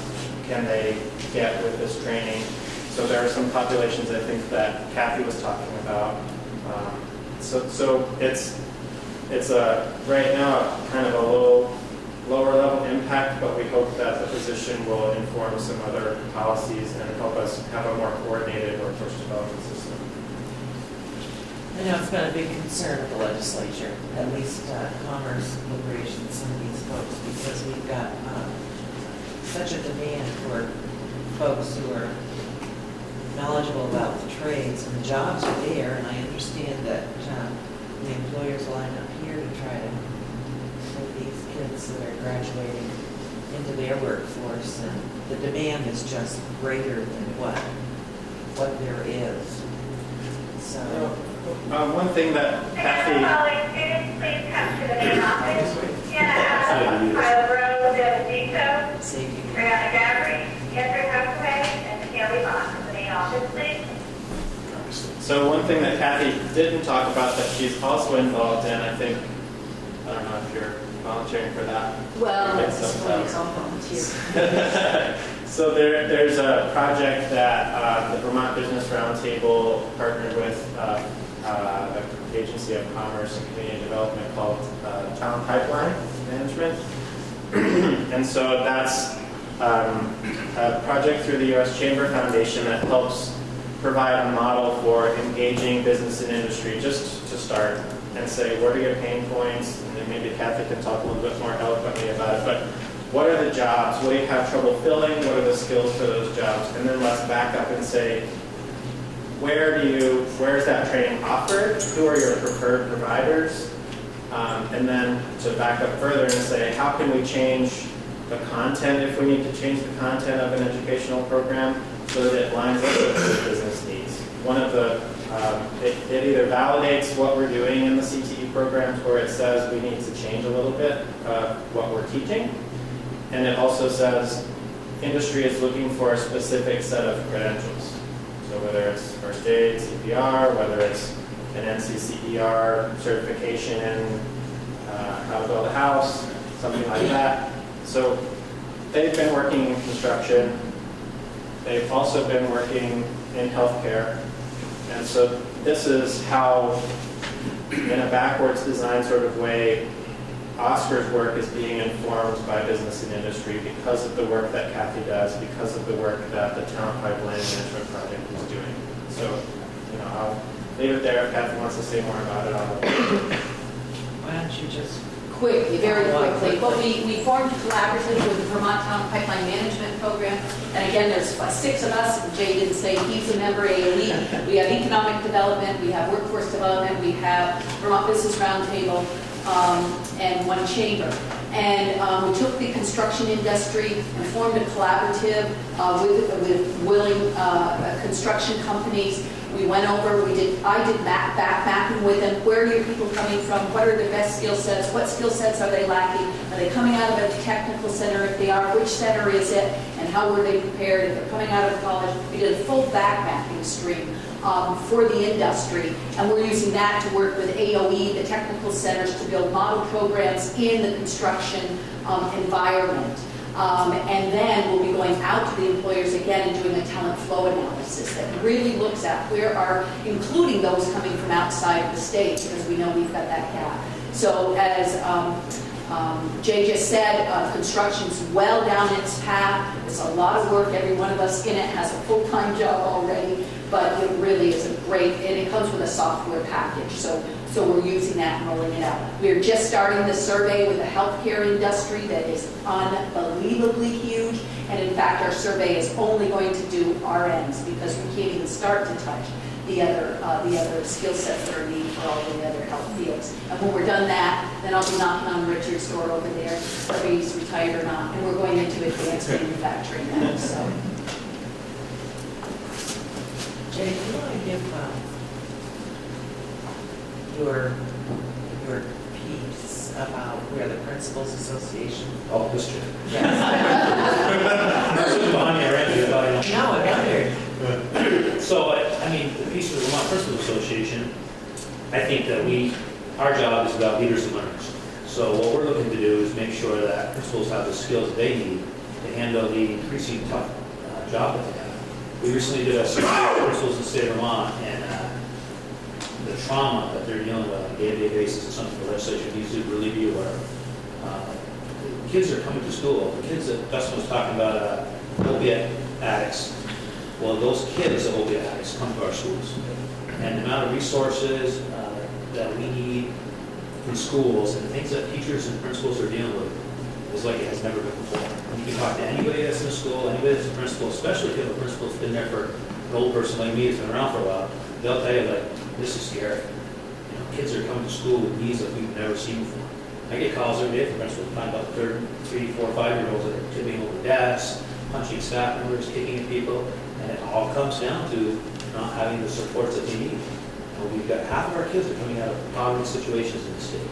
can they get with this training? So there are some populations I think that Kathy was talking about. So it's right now kind of a lower level impact, but we hope that the position will inform some other policies and help us have a more coordinated workforce development system. I know it's been a big concern of the legislature, at least Commerce, Liberation, some of these folks, because we've got such a demand for folks who are knowledgeable about the trades, and the jobs are there, and I understand that the employers line up here to try to put these kids that are graduating into their workforce, and the demand is just greater than what there is. So, one thing that Kathy... Following students, please come to the main office. Hannah Kyle Rose, Devin Brianna Gabry, Andrew Huxley, and Kelly Bond from the main office, please. So one thing that Kathy didn't talk about that she's also involved in, I think, I don't know if you're volunteering for that. Well, it's all volunteer. So there's a project that the Vermont Business Roundtable partnered with the Agency of Commerce and Community Development called Talent Pipeline Management. And so that's a project through the U.S. Chamber Foundation that helps provide a model for engaging business and industry, just to start and say, what are your pain points? And then maybe Kathy can talk a little bit more eloquently about it, but what are the jobs? What do you have trouble filling? What are the skills for those jobs? And then let's back up and say, where is that training offered? Who are your preferred providers? And then to back up further and say, how can we change the content if we need to change the content of an educational program so that it lines up with the business needs? One of the, it either validates what we're doing in the CTE programs, or it says we need to change a little bit what we're teaching. And it also says industry is looking for a specific set of credentials. So whether it's first aid, CPR, whether it's an NCCER certification in how to build a house, something like that. So they've been working in construction. They've also been working in healthcare. And so this is how, in a backwards design sort of way, Oscar's work is being informed by business and industry because of the work that Kathy does, because of the work that the Talent Pipeline Management Project is doing. So, I'll leave it there. If Kathy wants to say more about it, I'll. Why don't you just very quickly. But we formed collaboratively with the Vermont Talent Pipeline Management Program. And again, there's 6 of us. Jay didn't say he's a member, ALE. We have economic development, we have workforce development, we have Vermont Business Roundtable, and one chamber. And we took the construction industry and formed a collaborative with willing construction companies. We went over, I did back mapping with them. Where are your people coming from? What are their best skill sets? What skill sets are they lacking? Are they coming out of a technical center? If they are, which center is it? And how were they prepared? If they're coming out of college, we did a full back mapping stream for the industry. And we're using that to work with AOE, the technical centers, to build model programs in the construction environment. And then we'll be going out to the employers again and doing a talent flow analysis that really looks at where are, including those coming from outside of the state, because we know we've got that gap. So as Jay just said, construction's well down its path. It's a lot of work. Every one of us in it has a full-time job already, but it really is a great, and it comes with a software package. So we're using that and rolling it out. We're just starting the survey with the healthcare industry that is unbelievably huge. And in fact, our survey is only going to do RNs because we can't even start to touch the other skill sets that are needed for all the other health fields. And when we're done that, then I'll be knocking on Richard's door over there, whether he's retired or not. And we're going into advanced manufacturing now. So, Jay, do you want to give your piece about where the Principals Association? Oh, this year. Yes. Behind me already, I No, I wondered. So, I mean, the piece of the Vermont Principal Association, I think that our job is about leaders and learners. So what we're looking to do is make sure that principals have the skills they need to handle the increasingly tough job that they have. We recently did a survey of principals in the state of Vermont, and the trauma that they're dealing with on a day-to-day basis is something the legislature needs to really be aware of. Kids are coming to school. The kids that Dustin was talking about, opiate addicts. Well, those kids that opiate addicts come to our schools. And the amount of resources that we need in schools and the things that teachers and principals are dealing with is like it has never been before. You can talk to anybody that's in a school, anybody that's a principal, especially if a principal's been there for an old person like me who's been around for a while. They'll tell you, like, this is scary. You know, kids are coming to school with needs that we've never seen before. I get calls every day from principals talking about 3, 4, 5-year-olds that are tipping over desks, punching staff members, kicking at people, and it all comes down to not having the supports that they need. And we've got half of our kids are coming out of poverty situations in the state.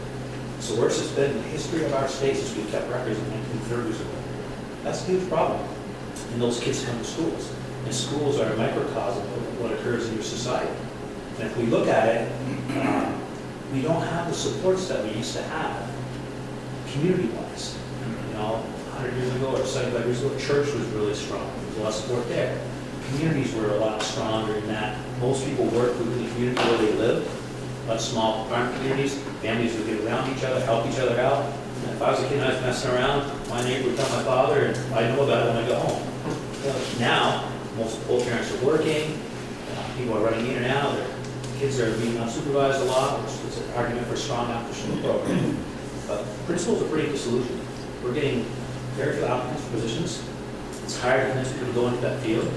It's the worst it's been in the history of our state since we kept records in the 1930s ago. That's a huge problem. And those kids come to schools. And schools are a microcosm of what occurs in your society. And if we look at it, we don't have the supports that we used to have community-wise. You know, 100 years ago or 75 years ago, church was really strong. There was a lot of support there. Communities were a lot stronger in that most people worked within the community where they lived. A lot of small farm communities, families would get around each other, help each other out. And if I was a kid and I was messing around, my neighbor would tell my father, and I know about it when I go home. Now, both parents are working, people are running in and out, their kids are being unsupervised a lot, which is an argument for a strong after-school program. But principals are pretty disillusioned. We're getting very few applicants for positions. It's hard to convince people to go into that field.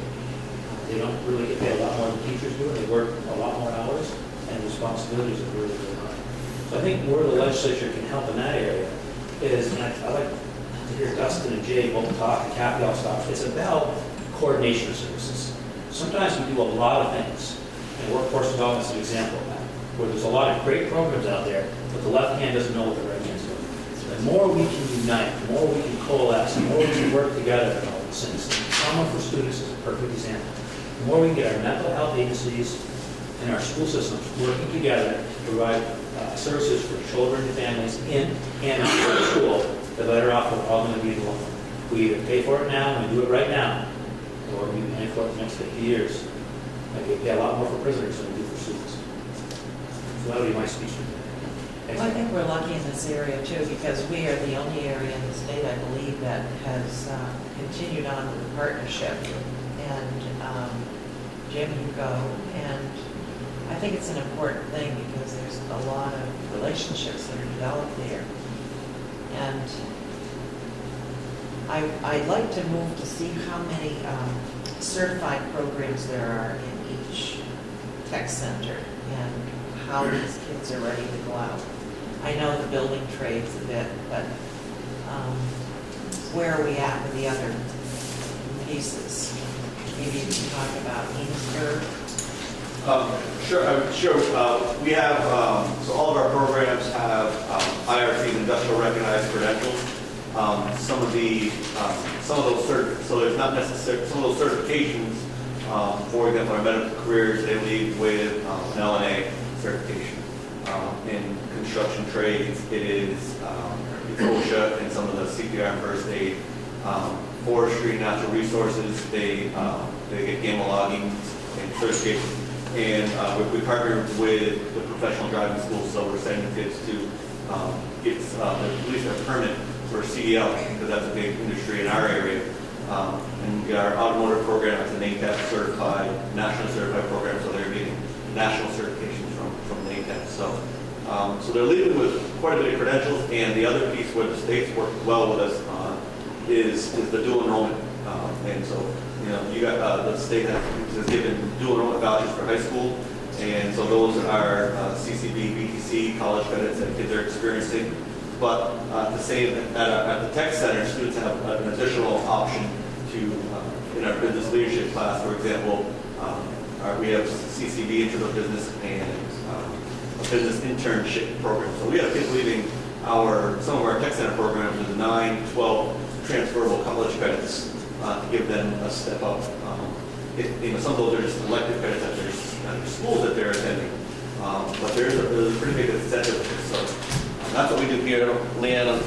They don't really get paid a lot more than teachers do. They work a lot more hours, and the responsibilities are really, really high. So I think where the legislature can help in that area is, and I like to hear Dustin and Jay both talk, and Kathy all talk, it's about coordination of services. Sometimes we do a lot of things, and workforce development is an example of that, where there's a lot of great programs out there, but the left hand doesn't know what the right hand's doing. The more we can unite, the more we can coalesce, the more we can work together on all these things. Trauma for students is a perfect example. The more we can get our mental health agencies and our school systems working together to provide services for children and families in and out of school, the better off we're all going to be in the long run. We either pay for it now and we do it right now, or we pay for it the next 50 years. Like we pay a lot more for prisoners than we do for students. So that would be my speech. Well, I think we're lucky in this area too, because we are the only area in the state, I believe, that has continued on with the partnership. And Jim, you go, and I think it's an important thing because there's a lot of relationships that are developed there. And I'd like to move to see how many certified programs there are in each tech center and how these kids are ready to go out. I know the building trades a bit, but where are we at with the other pieces? Maybe you can talk about Enosburg. Sure. We have, so all of our programs have IRC's industrial recognized credentials. Some of those so there's not necessarily, some of those certifications, for example, our medical careers, they lead with an LNA certification. In construction trades, it is OSHA and some of the CPR and first aid. Forestry and natural resources, they get gamma logging and certification. And we partner with the professional driving schools, so we're sending kids to get at least a permit for CDL, because that's a big industry in our area. And we got our automotive program, it's an ATAP certified, national certified program, so they're getting national certifications from ATAP. So they're leaving with quite a bit of credentials, and the other piece where the states work well with us on is the dual enrollment. And so, you got the state has given dual enrollment vouchers for high school, and so those are CCB, BTC, college credits that kids are experiencing. But to say that at the tech center, students have an additional option to, in our business leadership class, for example, we have CCB into the business and a business internship program. So we have kids leaving some of our tech center programs with 9, 12 transferable college credits to give them a step up. Some of those are just elective credits at their schools that they're attending. But there's a pretty big incentive. So that's what we do here, Leanna.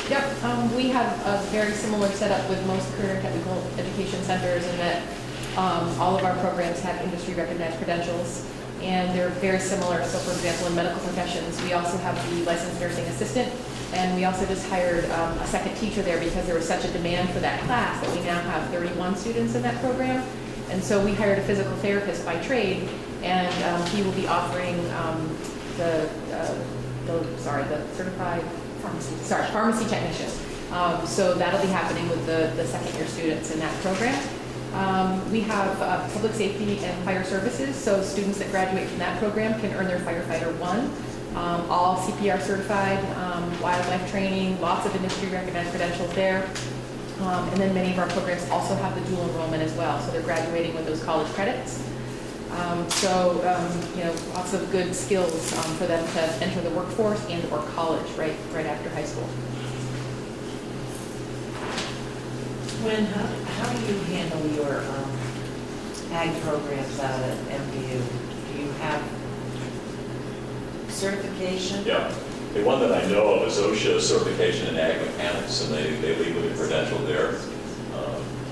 Yep, we have a very similar setup with most career and technical education centers in that all of our programs have industry recognized credentials, and they're very similar. So for example, in medical professions, we also have the licensed nursing assistant, and we also just hired a second teacher there because there was such a demand for that class that we now have 31 students in that program. And so we hired a physical therapist by trade, and he will be offering the certified pharmacy technician. So that'll be happening with the second year students in that program. We have public safety and fire services, so students that graduate from that program can earn their firefighter 1. All CPR certified, wildlife training, lots of industry recognized credentials there. And then many of our programs also have the dual enrollment as well, so they're graduating with those college credits. Lots of good skills for them to enter the workforce and or college right after high school. When, how do you handle your ag programs out at MDU? Do you have certification? Yeah. The one that I know of is OSHA certification in ag mechanics, and they lead with a credential there.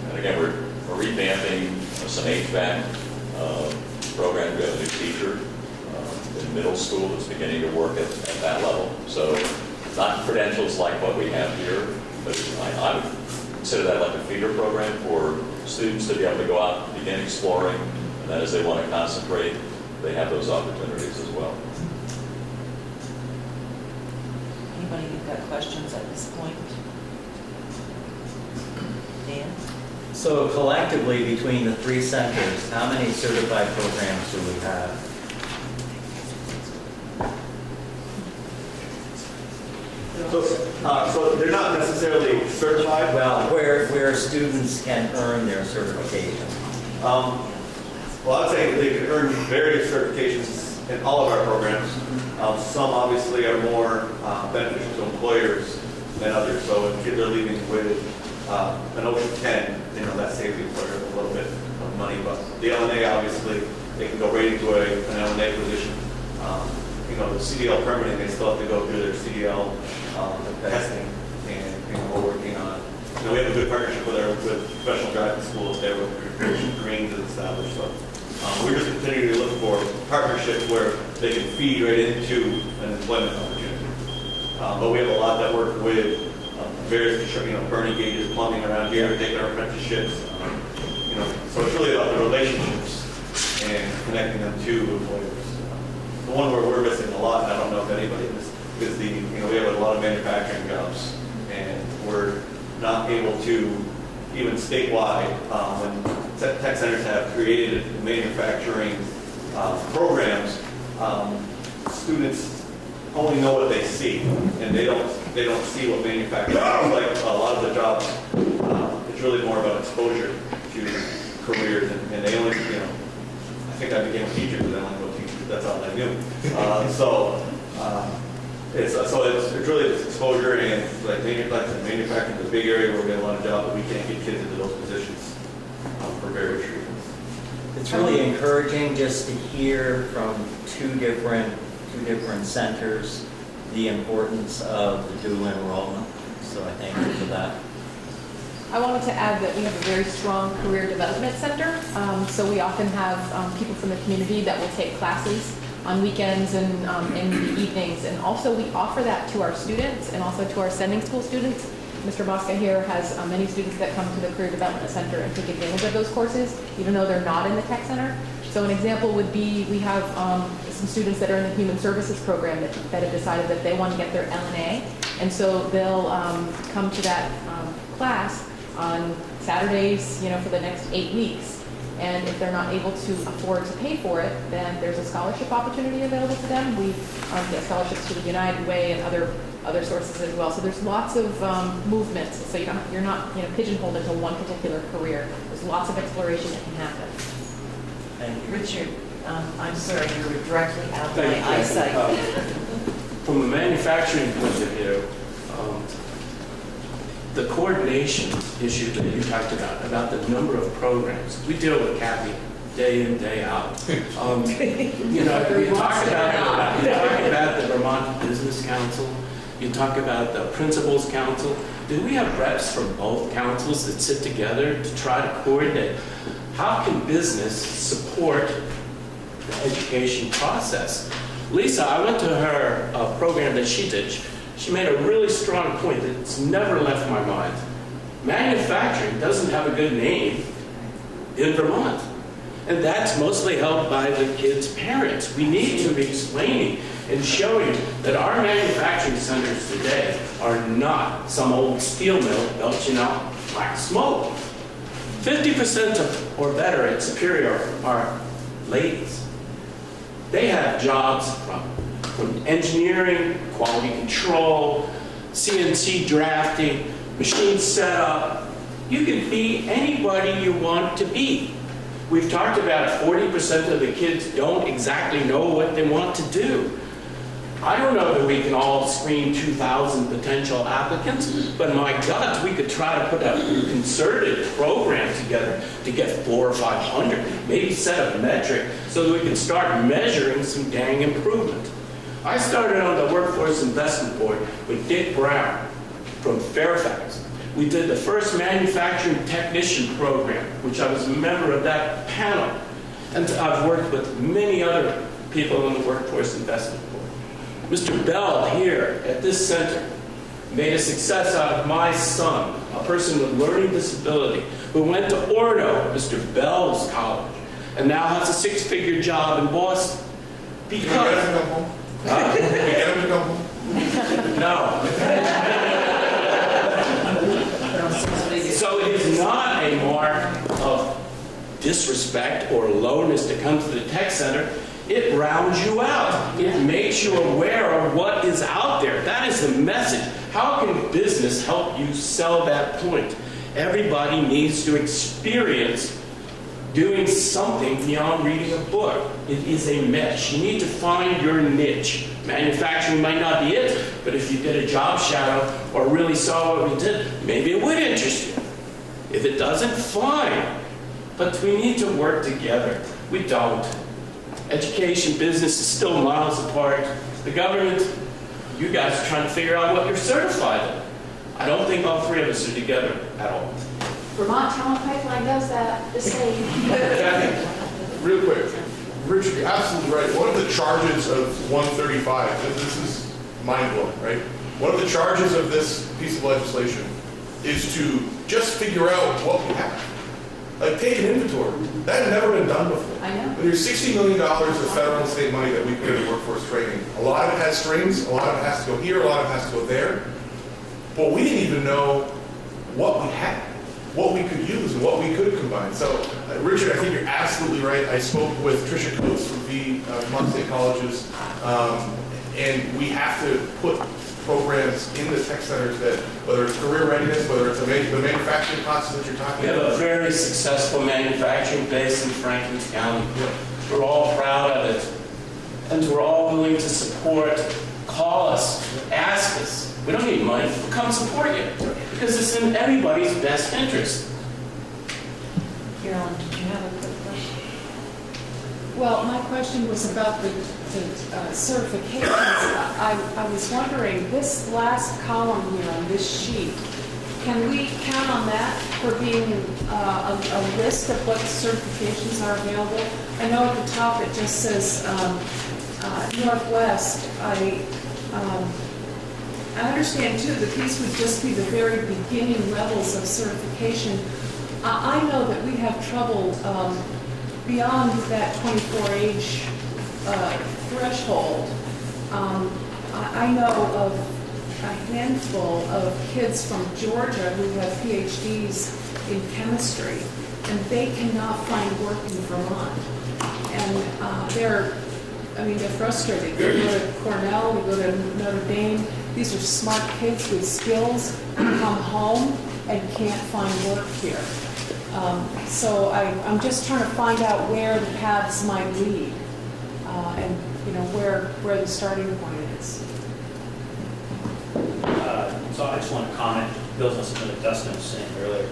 And again, we're revamping some HVAC programs. We have a new teacher in middle school that's beginning to work at that level. So not credentials like what we have here, but I would consider that like a feeder program for students to be able to go out and begin exploring, and then as they want to concentrate, they have those opportunities as well. Anybody who've got questions at this point? Dan? So collectively, between the 3 centers, how many certified programs do we have? So they're not necessarily certified. Well, where students can earn their certification. Well, I'd say they can earn various certifications in all of our programs. Some obviously are more beneficial to employers than others. So if kids are leaving with an OSHA 10, that saves the employer a little bit of money. But the LNA, obviously, they can go right into an LNA position. The CDL permitting, they still have to go through their CDL testing, and we're working on. We have a good partnership with professional driving schools there, with Greens is established. So we're just continuing to look for partnerships where they can feed right into an employment opportunity. But we have a lot that work with various, burning gauges, plumbing around here, taking our apprenticeships. So it's really about the relationships and connecting them to employers. The one where we're missing a lot, and I don't know if anybody is we have a lot of manufacturing jobs, and we're not able to, even statewide, when tech centers have created manufacturing programs, students only know what they see, and they don't see what manufacturing is like. A lot of the jobs, it's really more about exposure to careers, and they only, I think I became a teacher because I only know teachers. That's all I knew. It's really this exposure, and like manufacturing is a big area where we have a lot of jobs, but we can't get kids into those positions for various reasons. It's really encouraging just to hear from two different centers the importance of the dual enrollment. So I thank you for that. I wanted to add that we have a very strong career development center. So we often have people from the community that will take classes on weekends and in the evenings. And also we offer that to our students and also to our sending school students. Mr. Mosca here has many students that come to the Career Development Center and take advantage of those courses, even though they're not in the Tech Center. So an example would be we have some students that are in the Human Services program that have decided that they want to get their LNA. And so they'll come to that class on Saturdays, for the next 8 weeks. And if they're not able to afford to pay for it, then there's a scholarship opportunity available to them. We get scholarships to the United Way and other sources as well. So there's lots of movement. So you're not pigeonholed into one particular career. There's lots of exploration that can happen. Thank you. Richard, I'm sorry, you were directly out of my eyesight. From a manufacturing point of view, the coordination issue that you talked about the number of programs. We deal with Kathy day in, day out. You talk about the Vermont Business Council, you talk about the Principals Council. Do we have reps from both councils that sit together to try to coordinate? How can business support the education process? Lisa, I went to her program that she did. She made a really strong point that's never left my mind. Manufacturing doesn't have a good name in Vermont. And that's mostly held by the kids' parents. We need to be explaining and showing that our manufacturing centers today are not some old steel mill belching out black smoke. 50% or better at Superior are ladies. They have jobs from engineering, quality control, CNC drafting, machine setup. You can be anybody you want to be. We've talked about 40% of the kids don't exactly know what they want to do. I don't know that we can all screen 2,000 potential applicants, but my God, we could try to put a concerted program together to get 400 or 500, maybe set a metric so that we can start measuring some dang improvement. I started on the Workforce Investment Board with Dick Brown from Fairfax. We did the first manufacturing technician program, which I was a member of that panel. And I've worked with many other people on the Workforce Investment Board. Mr. Bell here at this center made a success out of my son, a person with learning disability, who went to Orno, Mr. Bell's college, and now has a six-figure job in Boston. Because... No. So it is not a mark of disrespect or lowness to come to the tech center. It rounds you out. It makes you aware of what is out there. That is the message. How can business help you sell that point? Everybody needs to experience doing something beyond reading a book. It is a mesh. You need to find your niche. Manufacturing might not be it, but if you did a job shadow or really saw what we did, maybe it would interest you. If it doesn't, fine. But we need to work together. We don't. Education, business is still miles apart. The government, you guys are trying to figure out what you're certified in. I don't think all three of us are together at all. Vermont Talent Pipeline does that, just saying. Real quick, Richard, you're absolutely right. One of the charges of 135, and this is mind-blowing, right? One of the charges of this piece of legislation is to just figure out what we have. Like, take an inventory. That had never been done before. I know. There's $60 million of federal and state money that we put into workforce training. A lot of it has strings, a lot of it has to go here, a lot of it has to go there. But we didn't even know what we had, what we could use, and what we could combine. So, Richard, I think you're absolutely right. I spoke with Tricia Coates from Vermont State Colleges, And we have to put programs in the tech centers that, whether it's career readiness, whether it's the manufacturing classes that you're talking We have about. a very successful manufacturing base in Franklin County. We're all proud of it. And we're all willing to support. Call us, ask us. We don't need money. We'll come support you. Because it's in everybody's best interest. Carolyn, did you have a quick question? Well, my question was about the certifications. I was wondering, this last column here on this sheet, can we count on that for being a list of what certifications are available? I know at the top it just says Northwest. I understand too that these would just be the very beginning levels of certification. I know that we have trouble beyond that 24 age threshold. I know of a handful of kids from Georgia who have PhDs in chemistry, and they cannot find work in Vermont. And they're frustrated. They go to Cornell, they go to Notre Dame. These are smart kids with skills who come home and can't find work here. So I'm just trying to find out where the paths might lead, and where the starting point is. So I just want to comment, building on something that Dustin was saying earlier.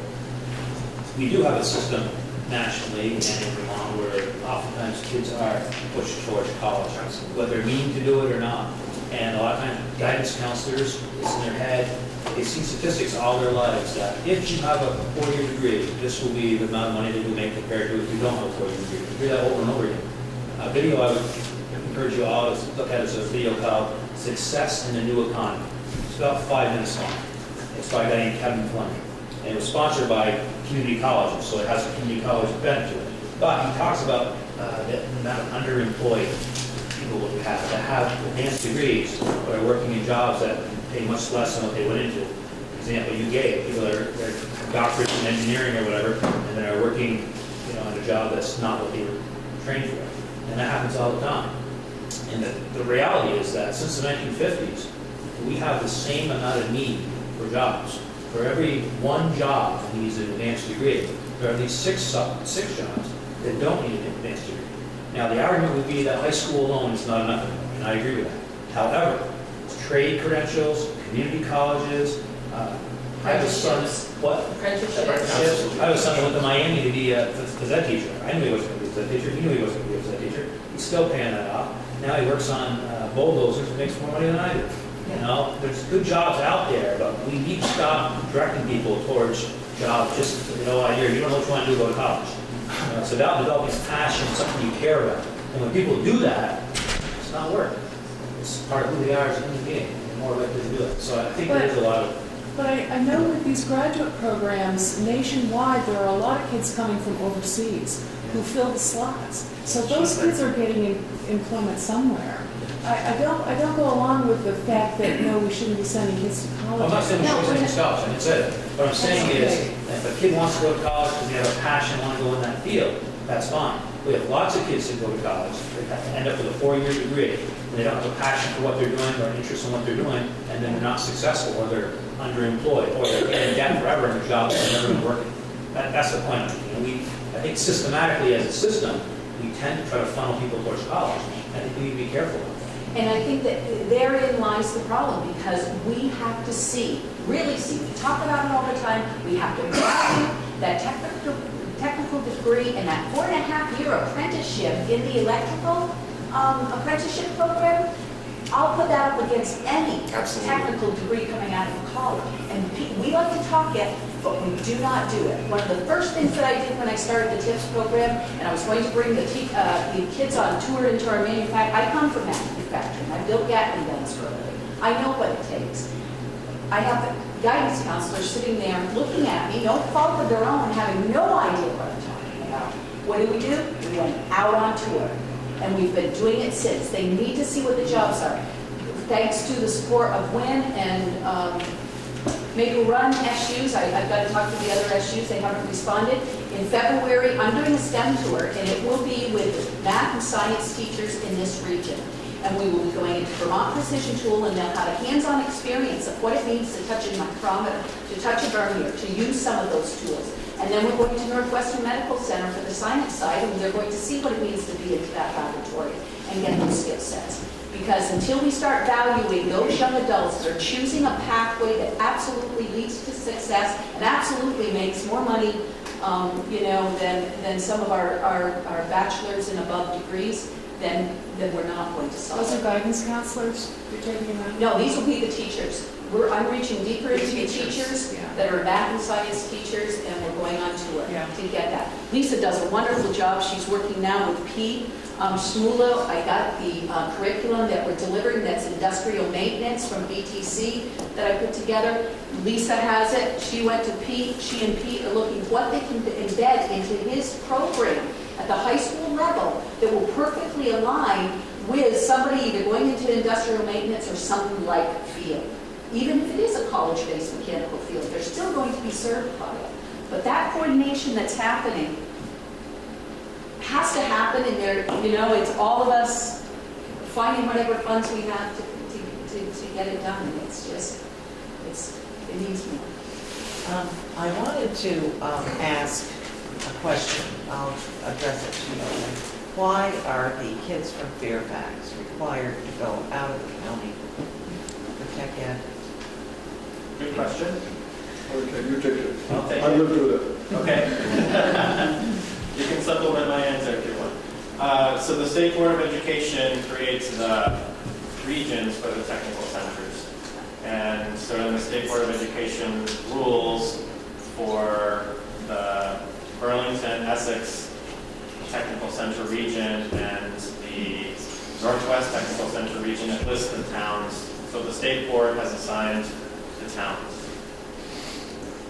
We do have a system nationally and in Vermont where oftentimes kids are pushed towards college, whether they're meaning to do it or not. And a lot of times guidance counselors, it's in their head, they've seen statistics all their lives that if you have a 4-year degree, this will be the amount of money that you make compared to if you don't have a 4-year degree. You hear that over and over again. A video I would encourage you all to look at is a video called Success in the New Economy. It's about 5 minutes long. It's by a guy named Kevin Fleming. And it was sponsored by community colleges, so it has a community college bent to it. But he talks about the amount of underemployed people that we have that have advanced degrees but are working in jobs that pay much less than what they went into. For example, you gave people that are doctorates in engineering or whatever, and then are working, on a job that's not what they were trained for. And that happens all the time. And the reality is that since the 1950s, we have the same amount of need for jobs. For every one job that needs an advanced degree, there are at least six jobs that don't need an advanced degree. Now, the argument would be that high school alone is not enough, and I agree with that. However, trade credentials, community colleges, I have a son, what? Apprenticeships. I have a son who went to Miami to be a phys ed teacher. I knew he wasn't going to be a phys ed teacher. He knew he wasn't going to be a phys ed teacher. He's still paying that off. Now he works on bulldozers and makes more money than I do. There's good jobs out there, but we need to stop directing people towards jobs just, you don't know what you want to do, go to college. It's about developing passion, something you care about. And when people do that, it's not work. It's part of who they are as a human being. They're more likely to do it. So I think there is a lot of... But I know with these graduate programs nationwide, there are a lot of kids coming from overseas who fill the slots. So those kids are getting employment somewhere. I don't go along with the fact that, no, we shouldn't be sending kids to college. I'm not saying we shouldn't send scholars, I didn't say that. What I'm saying is, if a kid wants to go to college because they have a passion, want to go in that field, that's fine. We have lots of kids who go to college, they end up with a 4-year degree, and they don't have a passion for what they're doing or interest in what they're doing, and then they're not successful, or they're underemployed, or they're in debt forever in a job that's never been working. That's the point. I think systematically as a system, we tend to try to funnel people towards college. I think we need to be careful. And I think that therein lies the problem, because we have to really see, we talk about it all the time, we have to value that technical degree and that 4.5-year apprenticeship in the electrical apprenticeship program. I'll put that up against any technical degree coming out of college. And we like to talk it, but we do not do it. One of the first things that I did when I started the TIPS program, and I was going to bring the kids on tour into our manufacturing, I come from manufacturing. I built Gatling guns for a living. I know what it takes. I have the guidance counselors sitting there looking at me, no fault of their own, having no idea what I'm talking about. What do? We went out on tour. And we've been doing it since. They need to see what the jobs are. Thanks to the support of WIN and Make a Run SUs, I've got to talk to the other SUs, they haven't responded. In February, I'm doing a STEM tour, and it will be with math and science teachers in this region. And we will be going into Vermont Precision Tool, and they'll have a hands-on experience of what it means to touch a micrometer, to touch a vernier, to use some of those tools. And then we're going to Northwestern Medical Center for the science side, and they're going to see what it means to be in that laboratory and get those skill sets. Because until we start valuing those young adults that are choosing a pathway that absolutely leads to success and absolutely makes more money, than some of our bachelor's and above degrees, then we're not going to solve it. Those are guidance counselors you're taking them out? No, these will be the teachers. I'm reaching deeper into the teachers that are math and science teachers, and we're going on tour to get that. Lisa does a wonderful job. She's working now with P. Shmula, I got the curriculum that we're delivering that's industrial maintenance from BTC that I put together. Lisa has it. She went to Pete. She and Pete are looking what they can embed into his program at the high school level that will perfectly align with somebody either going into industrial maintenance or something like field. Even if it is a college-based mechanical field, they're still going to be certified. But that coordination that's happening has to happen, and it's all of us finding whatever funds we have to get it done. And it's just, it needs more. I wanted to ask a question. I'll address it to you. Why are the kids from Fairfax required to go out of the county for tech ed? Good question. Okay, you take it. I'll take I it. lived with it. Okay. You can supplement my answer if you want. So the State Board of Education creates the regions for the technical centers. And so in the State Board of Education rules for the Burlington, Essex Technical Center region and the Northwest Technical Center region, it lists the towns. So the State Board has assigned the towns.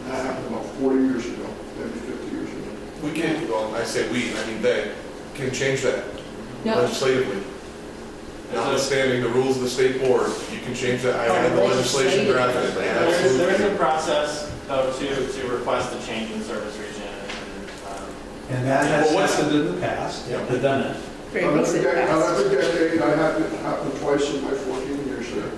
That happened about 40 years ago, maybe 50 years ago. We can, well, I say we, I mean they, can change that No. legislatively. Notwithstanding the rules of the state board, you can change that. I had the legislation drafted. There is a process, though, to request a change in service region. And that has happened in the past. Yeah. They've done it. Another decade, I had it happen twice in my 14 years there.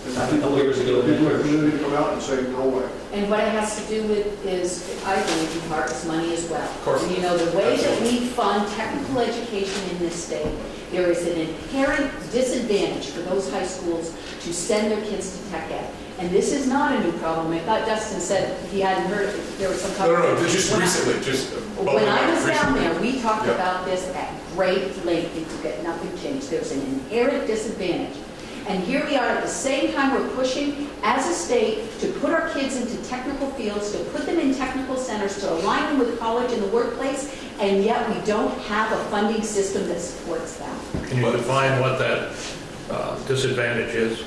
And A couple years ago, people in the community come out and say, no way. And what it has to do with is, I believe in part, is money as well. Of course. The way that we fund technical education in this state, there is an inherent disadvantage for those high schools to send their kids to tech ed. And this is not a new problem. I thought Dustin said he hadn't heard it. There was some. No, just recently, When I was down there, we talked Yep. about this at great length. It could get nothing changed. There's an inherent disadvantage. And here we are at the same time we're pushing as a state to put our kids into technical fields, to put them in technical centers, to align them with college and the workplace, and yet we don't have a funding system that supports that. Can you define what that disadvantage is?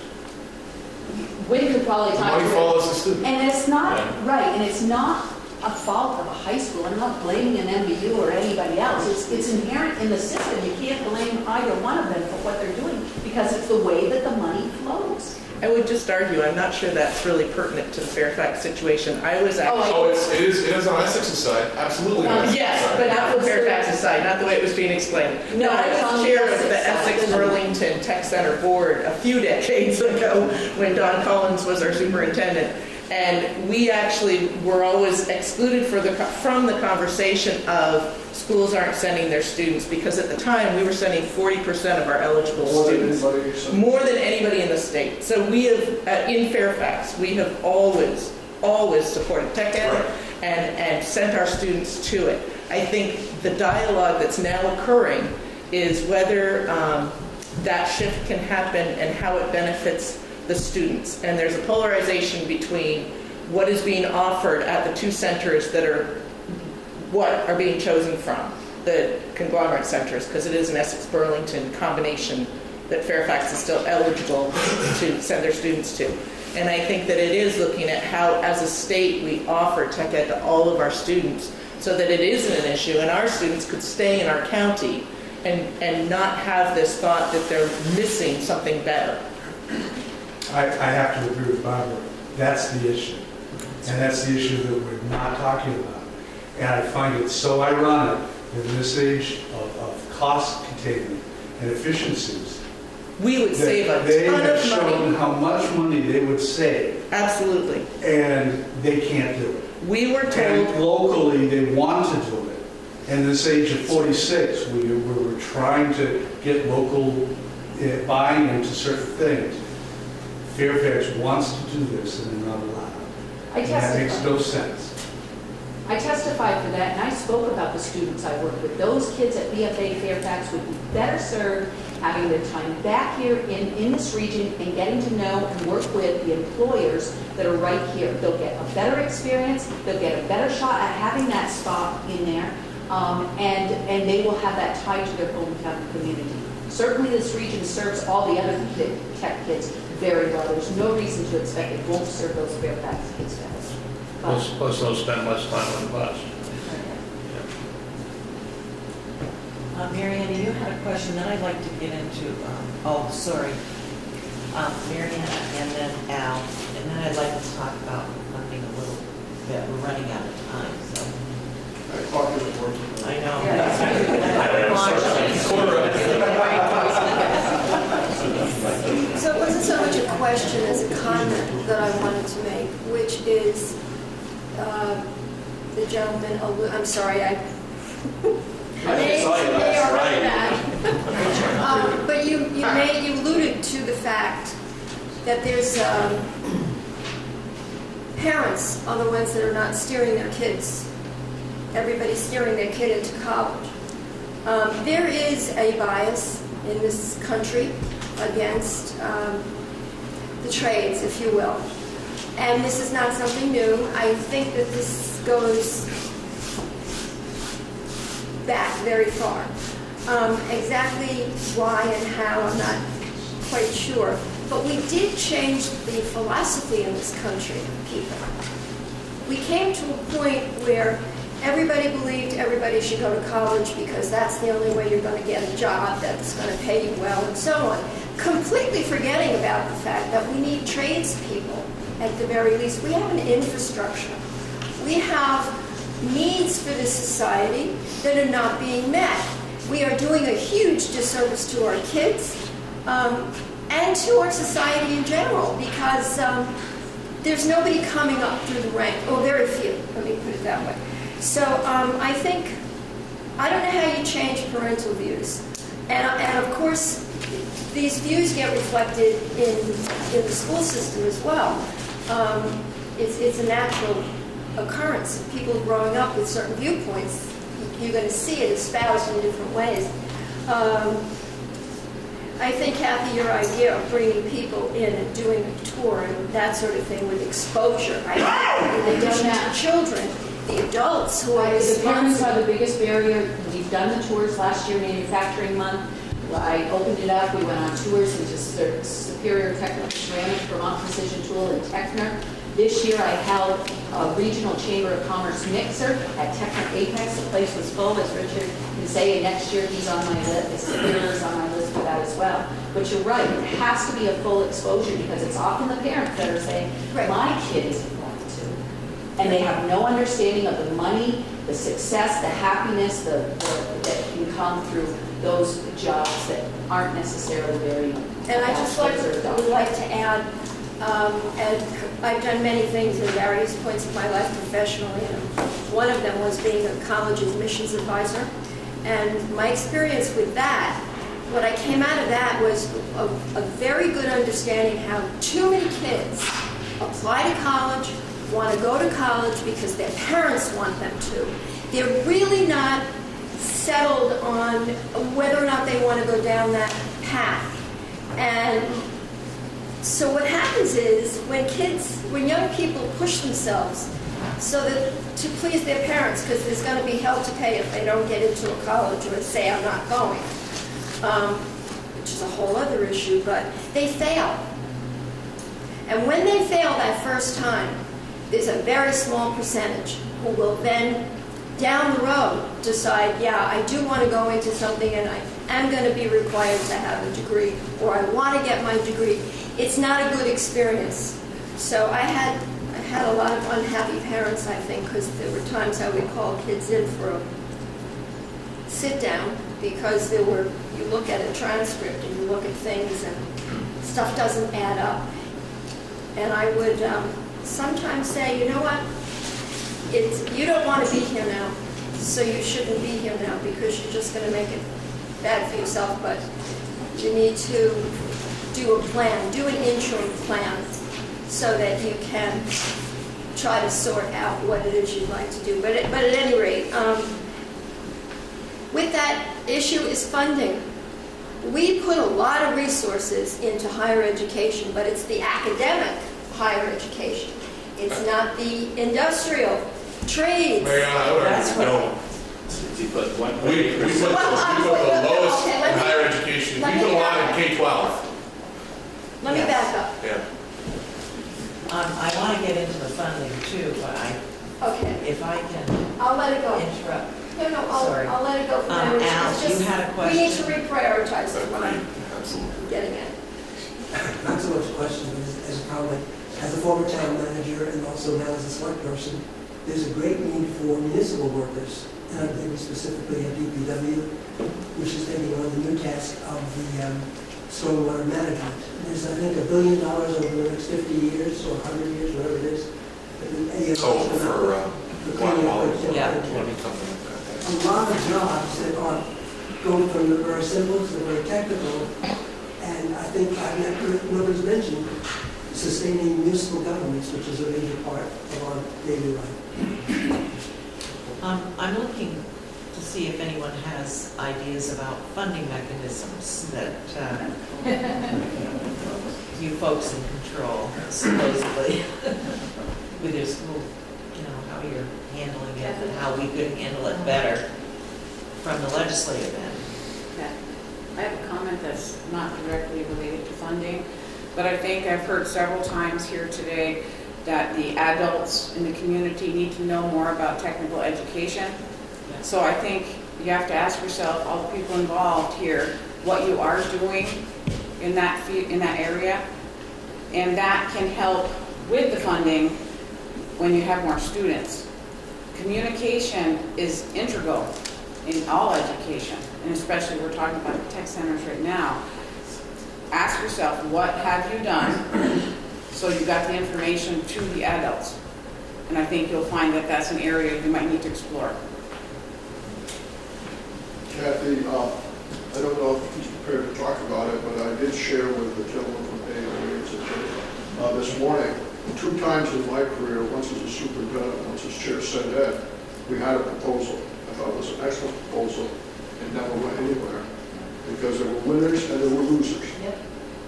We could probably talk Money to follows the student. And it's not, right, and it's not a fault of a high school. I'm not blaming an MBU or anybody else. It's inherent in the system. You can't blame either one of them for what they're doing because it's the way that the money flows. I would just argue, I'm not sure that's really pertinent to the Fairfax situation. I was actually... Oh, it is on Essex's side, absolutely. on Essex's Yes, side. but not from Fairfax's side, not the way it was being explained. No, I it's on was the chair of Essex the side. Essex Burlington Tech Center Board a few decades ago when Don Collins was our superintendent. And we actually were always excluded from the conversation of schools aren't sending their students because at the time we were sending 40% of our eligible students. More than anybody in the state. So we have, in Fairfax, we have always supported tech ed and sent our students to it. I think the dialogue that's now occurring is whether that shift can happen and how it benefits the students. And there's a polarization between what is being offered at the two centers that are being chosen from, the conglomerate centers, because it is an Essex-Burlington combination that Fairfax is still eligible to send their students to. And I think that it is looking at how, as a state, we offer tech ed to all of our students so that it isn't an issue and our students could stay in our county and not have this thought that they're missing something better. I have to agree with Barbara. That's the issue. And that's the issue that we're not talking about. And I find it so ironic in this age of cost containment and efficiencies we would save a They ton have of shown money. how much money they would save, Absolutely. and they can't do it. We were And told, locally, they want to do it. And this age of 46, we were trying to get local buy-in to certain things. Fairfax wants to do this, and they're not allowed. And that makes no sense. I testified for that, and I spoke about the students I work with. Those kids at BFA Fairfax would be better served having their time back here in this region and getting to know and work with the employers that are right here. They'll get a better experience, they'll get a better shot at having that spot in there, and they will have that tie to their hometown community. Certainly this region serves all the other tech kids very well. There's no reason to expect it won't serve those Fairfax kids better. Plus they'll spend less time on the bus. Mariana, you had a question that I'd like to get into. Oh, sorry. Mariana and then Al, and then I'd like to talk about funding a little bit. We're running out of time, so. I thought you were working. I know. So it wasn't so much a question as a comment that I wanted to make, which is the gentleman, I'm sorry, I saw you last Friday. But you alluded to the fact that there's parents are the ones that are not steering their kids. Everybody's steering their kid into college. There is a bias in this country against the trades, if you will. And this is not something new. I think that this goes back very far. Exactly why and how, I'm not quite sure. But we did change the philosophy in this country, people. We came to a point where everybody believed everybody should go to college because that's the only way you're going to get a job that's going to pay you well and so on. Completely forgetting about the fact that we need tradespeople at the very least. We have an infrastructure. We have needs for this society that are not being met. We are doing a huge disservice to our kids and to our society in general because there's nobody coming up through the rank. Oh, very few, let me put it that way. So I think, I don't know how you change parental views. And of course, these views get reflected in the school system as well. It's a natural occurrence. People growing up with certain viewpoints, you're going to see it espoused in different ways. I think, Kathy, your idea of bringing people in and doing a tour and that sort of thing with exposure, in addition to children, the adults who are The parents are the biggest barrier. We've done the tours last year, Manufacturing Month. I opened it up. We went on tours into Superior Technical Ceramics, Vermont Precision Tool, and Techner. This year I held a Regional Chamber of Commerce mixer at Techner Apex. The place was full, as Richard can say, and next year he's on my list. Superior is on my list for that as well. But you're right, it has to be a full exposure because it's often the parents that are saying, my kid isn't going to. And they have no understanding of the money, the success, the happiness that can come through those jobs that aren't necessarily very. And I just would like to add, and I've done many things at various points of my life professionally, and one of them was being a college admissions advisor. And my experience with that, what I came out of that was a very good understanding how too many kids apply to college, want to go to college because their parents want them to. They're really not settled on whether or not they want to go down that path. And so what happens is when young people push themselves so that to please their parents, because there's going to be hell to pay if they don't get into a college or say I'm not going, which is a whole other issue, but they fail. And when they fail that first time, there's a very small percentage who will then down the road decide, yeah, I do want to go into something and I am going to be required to have a degree, or I want to get my degree. It's not a good experience. So I had a lot of unhappy parents, I think, because there were times I would call kids in for a sit down because you look at a transcript and you look at things and stuff doesn't add up. And I would sometimes say, you know what, you don't want to be here now, so you shouldn't be here now because you're just going to make it bad for yourself, but you need to do a plan, do an interim plan so that you can try to sort out what it is you'd like to do. But at any rate, with that issue is funding. We put a lot of resources into higher education, but it's the academic higher education. It's not the industrial trades. That's what. We put the lowest in higher education. We put a lot in K-12. Let me back up. Yeah. I want to get into the funding too, but if I can I'll let it go. interrupt. No, I'll let it go for now. Al, you had a question? We need to reprioritize is what I'm getting at. Not so much a question, but as a comment. As a former town manager and also now as a select person, there's a great need for municipal workers, and I'm thinking specifically of DPW, which is taking on the new task of the stormwater management. There's, I think, $1 billion over the next 50 years or 100 years, whatever it is. A lot of jobs that are going from the very simple to the very technical, and I think nobody's mentioned sustaining municipal governments, which is a major part of our daily life. I'm looking to see if anyone has ideas about funding mechanisms that you folks in control, supposedly, with your school, how you're handling it and how we could handle it better from the legislative end. I have a comment that's not directly related to funding, but I think I've heard several times here today that the adults in the community need to know more about technical education. So I think you have to ask yourself, all the people involved here, what you are doing in that area, and that can help with the funding when you have more students. Communication is integral in all education, and especially we're talking about the tech centers right now. Ask yourself, what have you done so you got the information to the adults? And I think you'll find that that's an area you might need to explore. Kathy, I don't know if he's prepared to talk about it, but I did share with the gentleman from A&E this morning, 2 times in my career, once as a superintendent, once as chair Sen Ed, we had a proposal. I thought it was an excellent proposal. It never went anywhere because there were winners and there were losers. Yep.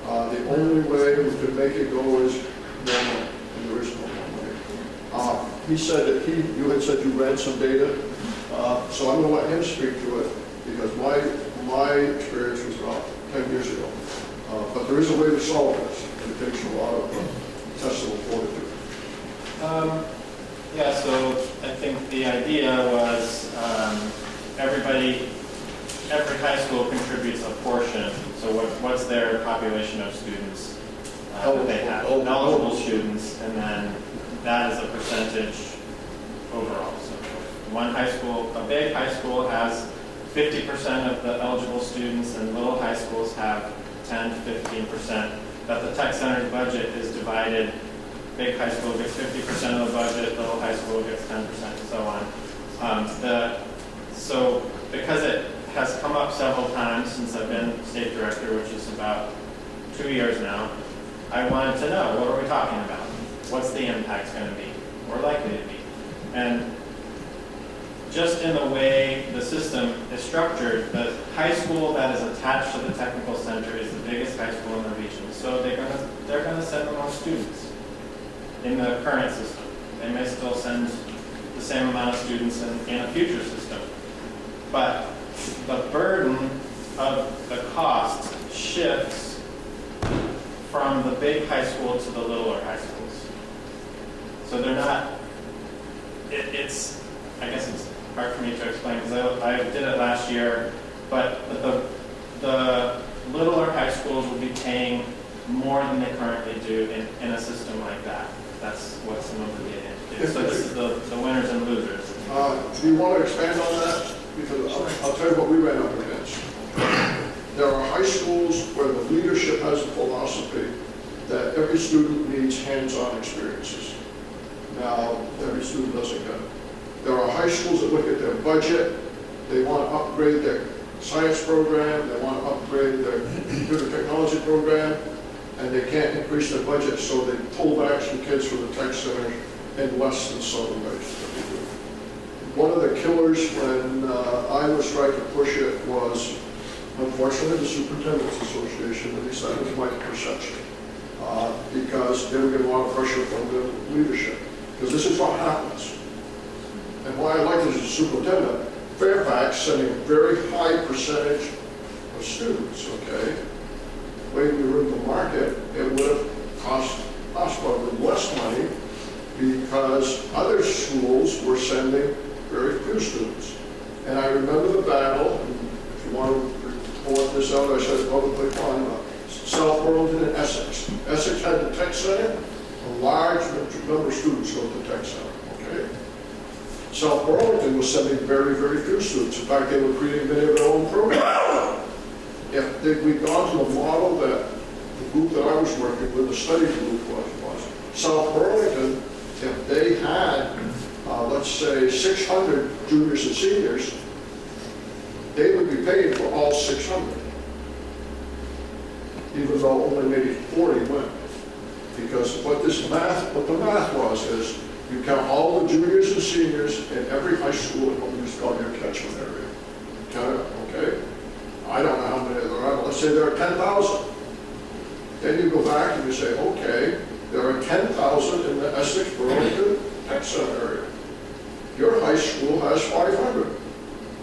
The only way we could make it go is more money, and there is no more money. He said that you had said you read some data, so I'm going to let him speak to it because my experience was about 10 years ago. But there is a way to solve this, and it takes a lot of testable fortitude. Yeah, so I think the idea was every high school contributes a portion. So what's their population of students that they have? Eligible students, and then that is a percentage overall. So one high school, a big high school has 50% of the eligible students, and little high schools have 10 to 15%. That the tech center's budget is divided. Big high school gets 50% of the budget, little high school gets 10%, and so on. So because it has come up several times since I've been state director, which is about 2 years now, I wanted to know, what are we talking about? What's the impact going to be, or likely to be? And just in the way the system is structured, the high school that is attached to the technical center is the biggest high school in the region. So they're going to send the most students in the current system. They may still send the same amount of students in a future system. But the burden of the cost shifts from the big high school to the littler high schools. So they're not, I guess it's hard for me to explain because I did it last year, but the littler high schools will be paying more than they currently do in a system like that. That's what some of the data do. So this is the winners and losers. Do you want to expand on that? Because I'll tell you what we ran up against. There are high schools where the leadership has a philosophy that every student needs hands-on experiences. Now, every student doesn't get it. There are high schools that look at their budget, they want to upgrade their science program, they want to upgrade their computer technology program, and they can't increase their budget, so they pull back some kids from the tech center in less than Southern Base. One of the killers when I was trying to push it was, unfortunately, the Superintendent's Association, at least that was my perception, because they were getting a lot of pressure from the leadership. Because this is what happens. And why I like this as a superintendent, Fairfax sending a very high percentage of students, okay? The way we were in the market, it would have cost us probably less money because other schools were sending very few students. And I remember the battle, and if you want to report this out, I said publicly on South Burlington and Essex. Essex had the tech center, a large number of students go to the tech center, okay? South Burlington was sending very, very few students. In fact, they were creating many of their own programs. If we'd gone to a model that the group that I was working with, the study group was South Burlington, if they had, let's say, 600 juniors and seniors, they would be paid for all 600, even though only maybe 40 went. Because what the math was is, you count all the juniors and seniors in every high school in what we used to call your catchment area. Count it, okay? I don't know how many there are, but let's say there are 10,000. Then you go back and you say, okay, there are 10,000 in the Essex Burlington Tech Center area. Your high school has 500.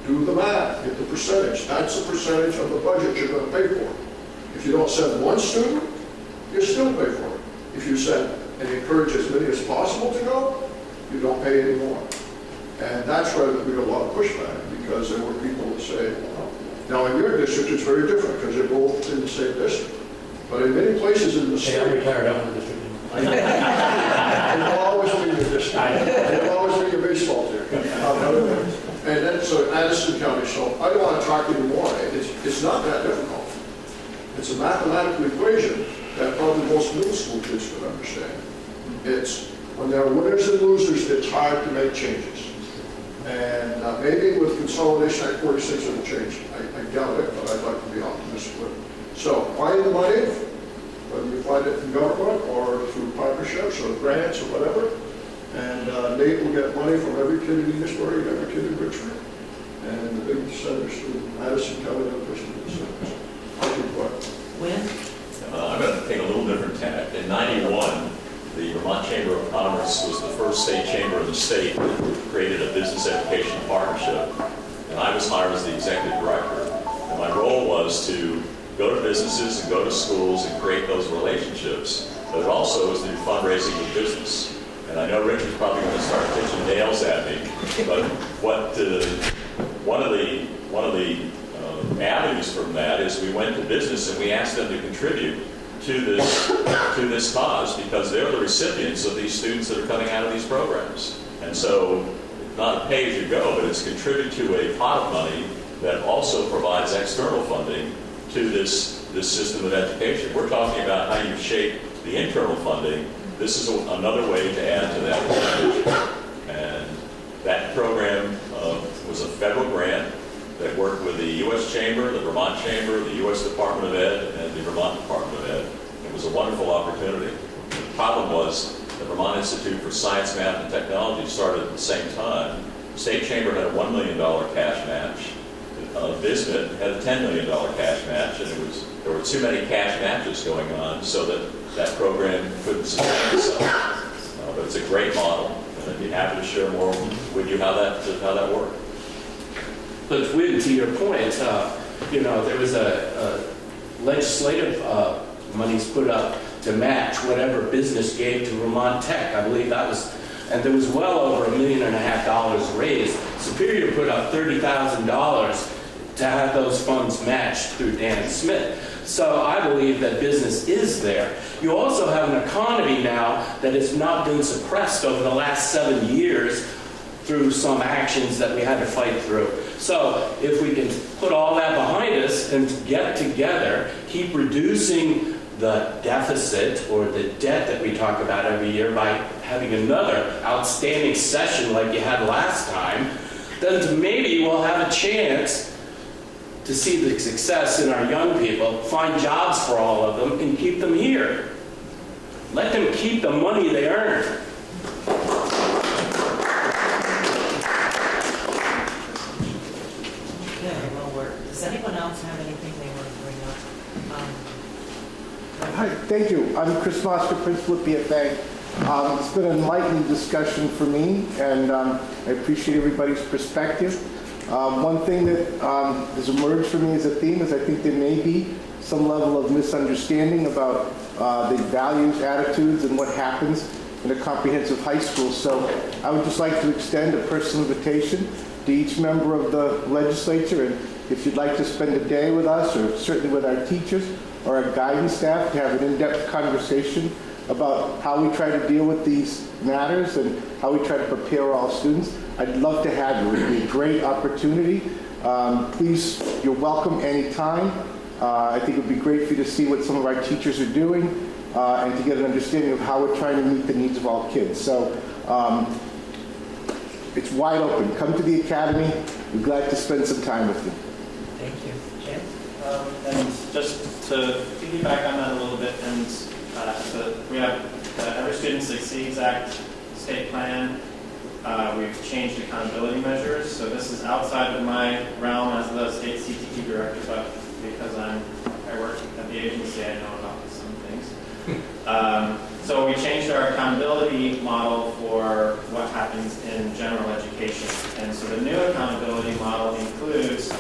Do the math, get the percentage. That's the percentage of the budget you're going to pay for. If you don't send one student, you still pay for it. If you send and encourage as many as possible to go, you don't pay any more. And that's where we got a lot of pushback, because there were people that say, well, now in your district it's very different because they're both in the same district. But in many places in the state, I'm retired out of the district. it'll always be your district. It'll always be your baseball team. And then, so Addison County, so I don't want to talk anymore. It's not that difficult. It's a mathematical equation that probably most middle school kids would understand. It's when there are winners and losers, it's hard to make changes. And maybe with consolidation Act 46 it'll change. I doubt it, but I'd like to be optimistic with it. So find the money, whether you find it in government or through partnerships or grants or whatever. And Nate will get money from every kid in Eastbury and every kid in Richmond. And the big centers in Madison County and the centers. Thank you, When? I'm going to take a little different tack. In '91, the Vermont Chamber of Commerce was the first state chamber in the state that created a business education partnership. And I was hired as the executive director. And my role was to go to businesses and go to schools and create those relationships. But it also was to do fundraising with business. And I know Richard's probably going to start pitching nails at me, but one of the avenues from that is we went to business and we asked them to contribute to this cause, because they're the recipients of these students that are coming out of these programs. And so it's not a pay-as-you-go, but it's contribute to a pot of money that also provides external funding to this system of education. We're talking about how you shape the internal funding. This is another way to add to that. And that program was a federal grant that worked with the U.S. Chamber, the Vermont Chamber, the U.S. Department of Ed, and the Vermont Department of Ed. It was a wonderful opportunity. The problem was the Vermont Institute for Science, Math, and Technology started at the same time. The State Chamber had a $1 million cash match. Bismuth had a $10 million cash match, and there were too many cash matches going on so that program couldn't sustain itself. But it's a great model, and I'd be happy to share more with you how that worked. But Wynn, to your point, there was a legislative monies put up to match whatever business gave to Vermont Tech. I believe that was, and there was well over $1.5 million raised. Superior put up $30,000 to have those funds matched through Dan Smith. So I believe that business is there. You also have an economy now that has not been suppressed over the last 7 years through some actions that we had to fight through. So if we can put all that behind us and get together, keep reducing the deficit or the debt that we talk about every year by having another outstanding session like you had last time, then maybe we'll have a chance to see the success in our young people, find jobs for all of them, and keep them here. Let them keep the money they earn. Okay, well, does anyone else have anything they want to bring up? Hi, thank you. I'm Chris Foster, principal at BFA. It's been an enlightening discussion for me, and I appreciate everybody's perspective. One thing that has emerged for me as a theme is I think there may be some level of misunderstanding about the values, attitudes, and what happens in a comprehensive high school. So I would just like to extend a personal invitation to each member of the legislature, and if you'd like to spend a day with us, or certainly with our teachers or our guidance staff, to have an in-depth conversation about how we try to deal with these matters and how we try to prepare all students, I'd love to have you. It would be a great opportunity. Please, you're welcome anytime. I think it would be great for you to see what some of our teachers are doing and to get an understanding of how we're trying to meet the needs of all kids. So it's wide open. Come to the academy. We're glad to spend some time with you. Thank you. Jim? And just to piggyback on that a little bit, and we have the Every Student Succeeds Act state plan. We've changed accountability measures, so this is outside of my realm as the state CTE director, but because I work at the agency, I know about some things. So we changed our accountability model for what happens in general education. And so the new accountability model includes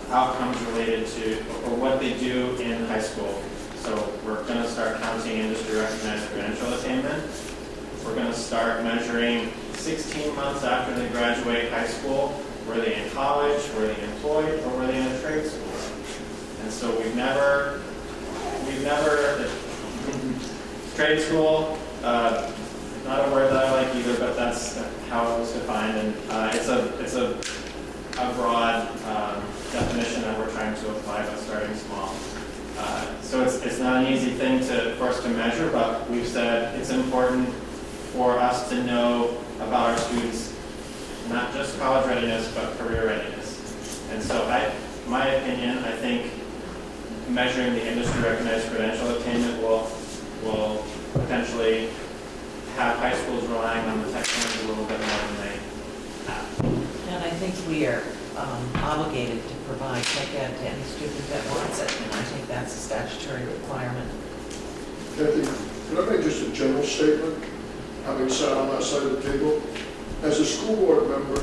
outcomes related to, or what they do in high school. So we're going to start counting industry recognized credential attainment. We're going to start measuring 16 months after they graduate high school, were they in college, were they employed, or were they in a trade school? And so we've never trade school, not a word that I like either, but that's how it was defined, and it's a broad definition that we're trying to apply, but starting small. So it's not an easy thing for us to measure, but we've said it's important for us to know about our students, not just college readiness, but career readiness. And so my opinion, I think measuring the industry recognized credential attainment will potentially have high schools relying on the tech plans a little bit more than they have. And I think we are obligated to provide tech ed to any student that wants it, and I think that's a statutory requirement. Kathy, can I make just a general statement, having sat on that side of the table? As a school board member,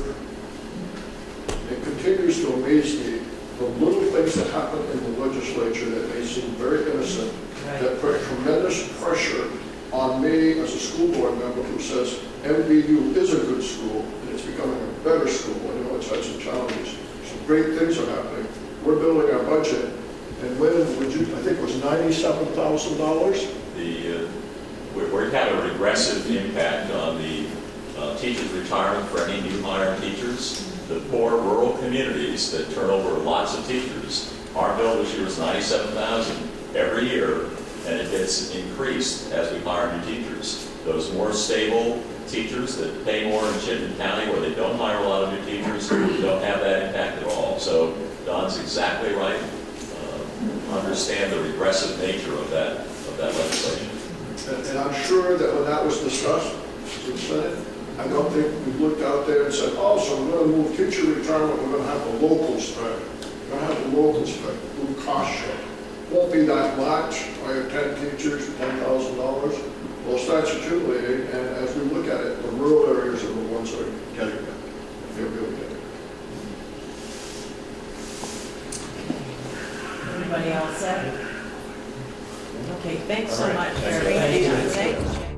it continues to amaze me the little things that happen in the legislature that may seem very innocent, that put tremendous pressure on me as a school board member who says MVU is a good school and it's becoming a better school. I know it's had some challenges. Some great things are happening. We're building our budget, and when would you? I think it was $97,000. We're having a regressive impact on the teachers' retirement for any new hire teachers. The poor rural communities that turn over lots of teachers. Our bill this year is $97,000 every year, and it gets increased as we hire new teachers. Those more stable teachers that pay more in Chittenden County, where they don't hire a lot of new teachers, don't have that impact at all. So Don's exactly right. Understand the regressive nature of that legislation. And I'm sure that when that was discussed in the Senate, I don't think we looked out there and said, oh, so we're going to move teacher retirement, we're going to have the locals pay. We're going to have the locals pay, little cost share. Won't be that much. I have 10 teachers, $10,000. Well, statutorily, and as we look at it, the rural areas are the ones that are getting it. They're really getting it. Anybody else said? Okay, thanks so All right. much, Thank you. Jerry. Thanks.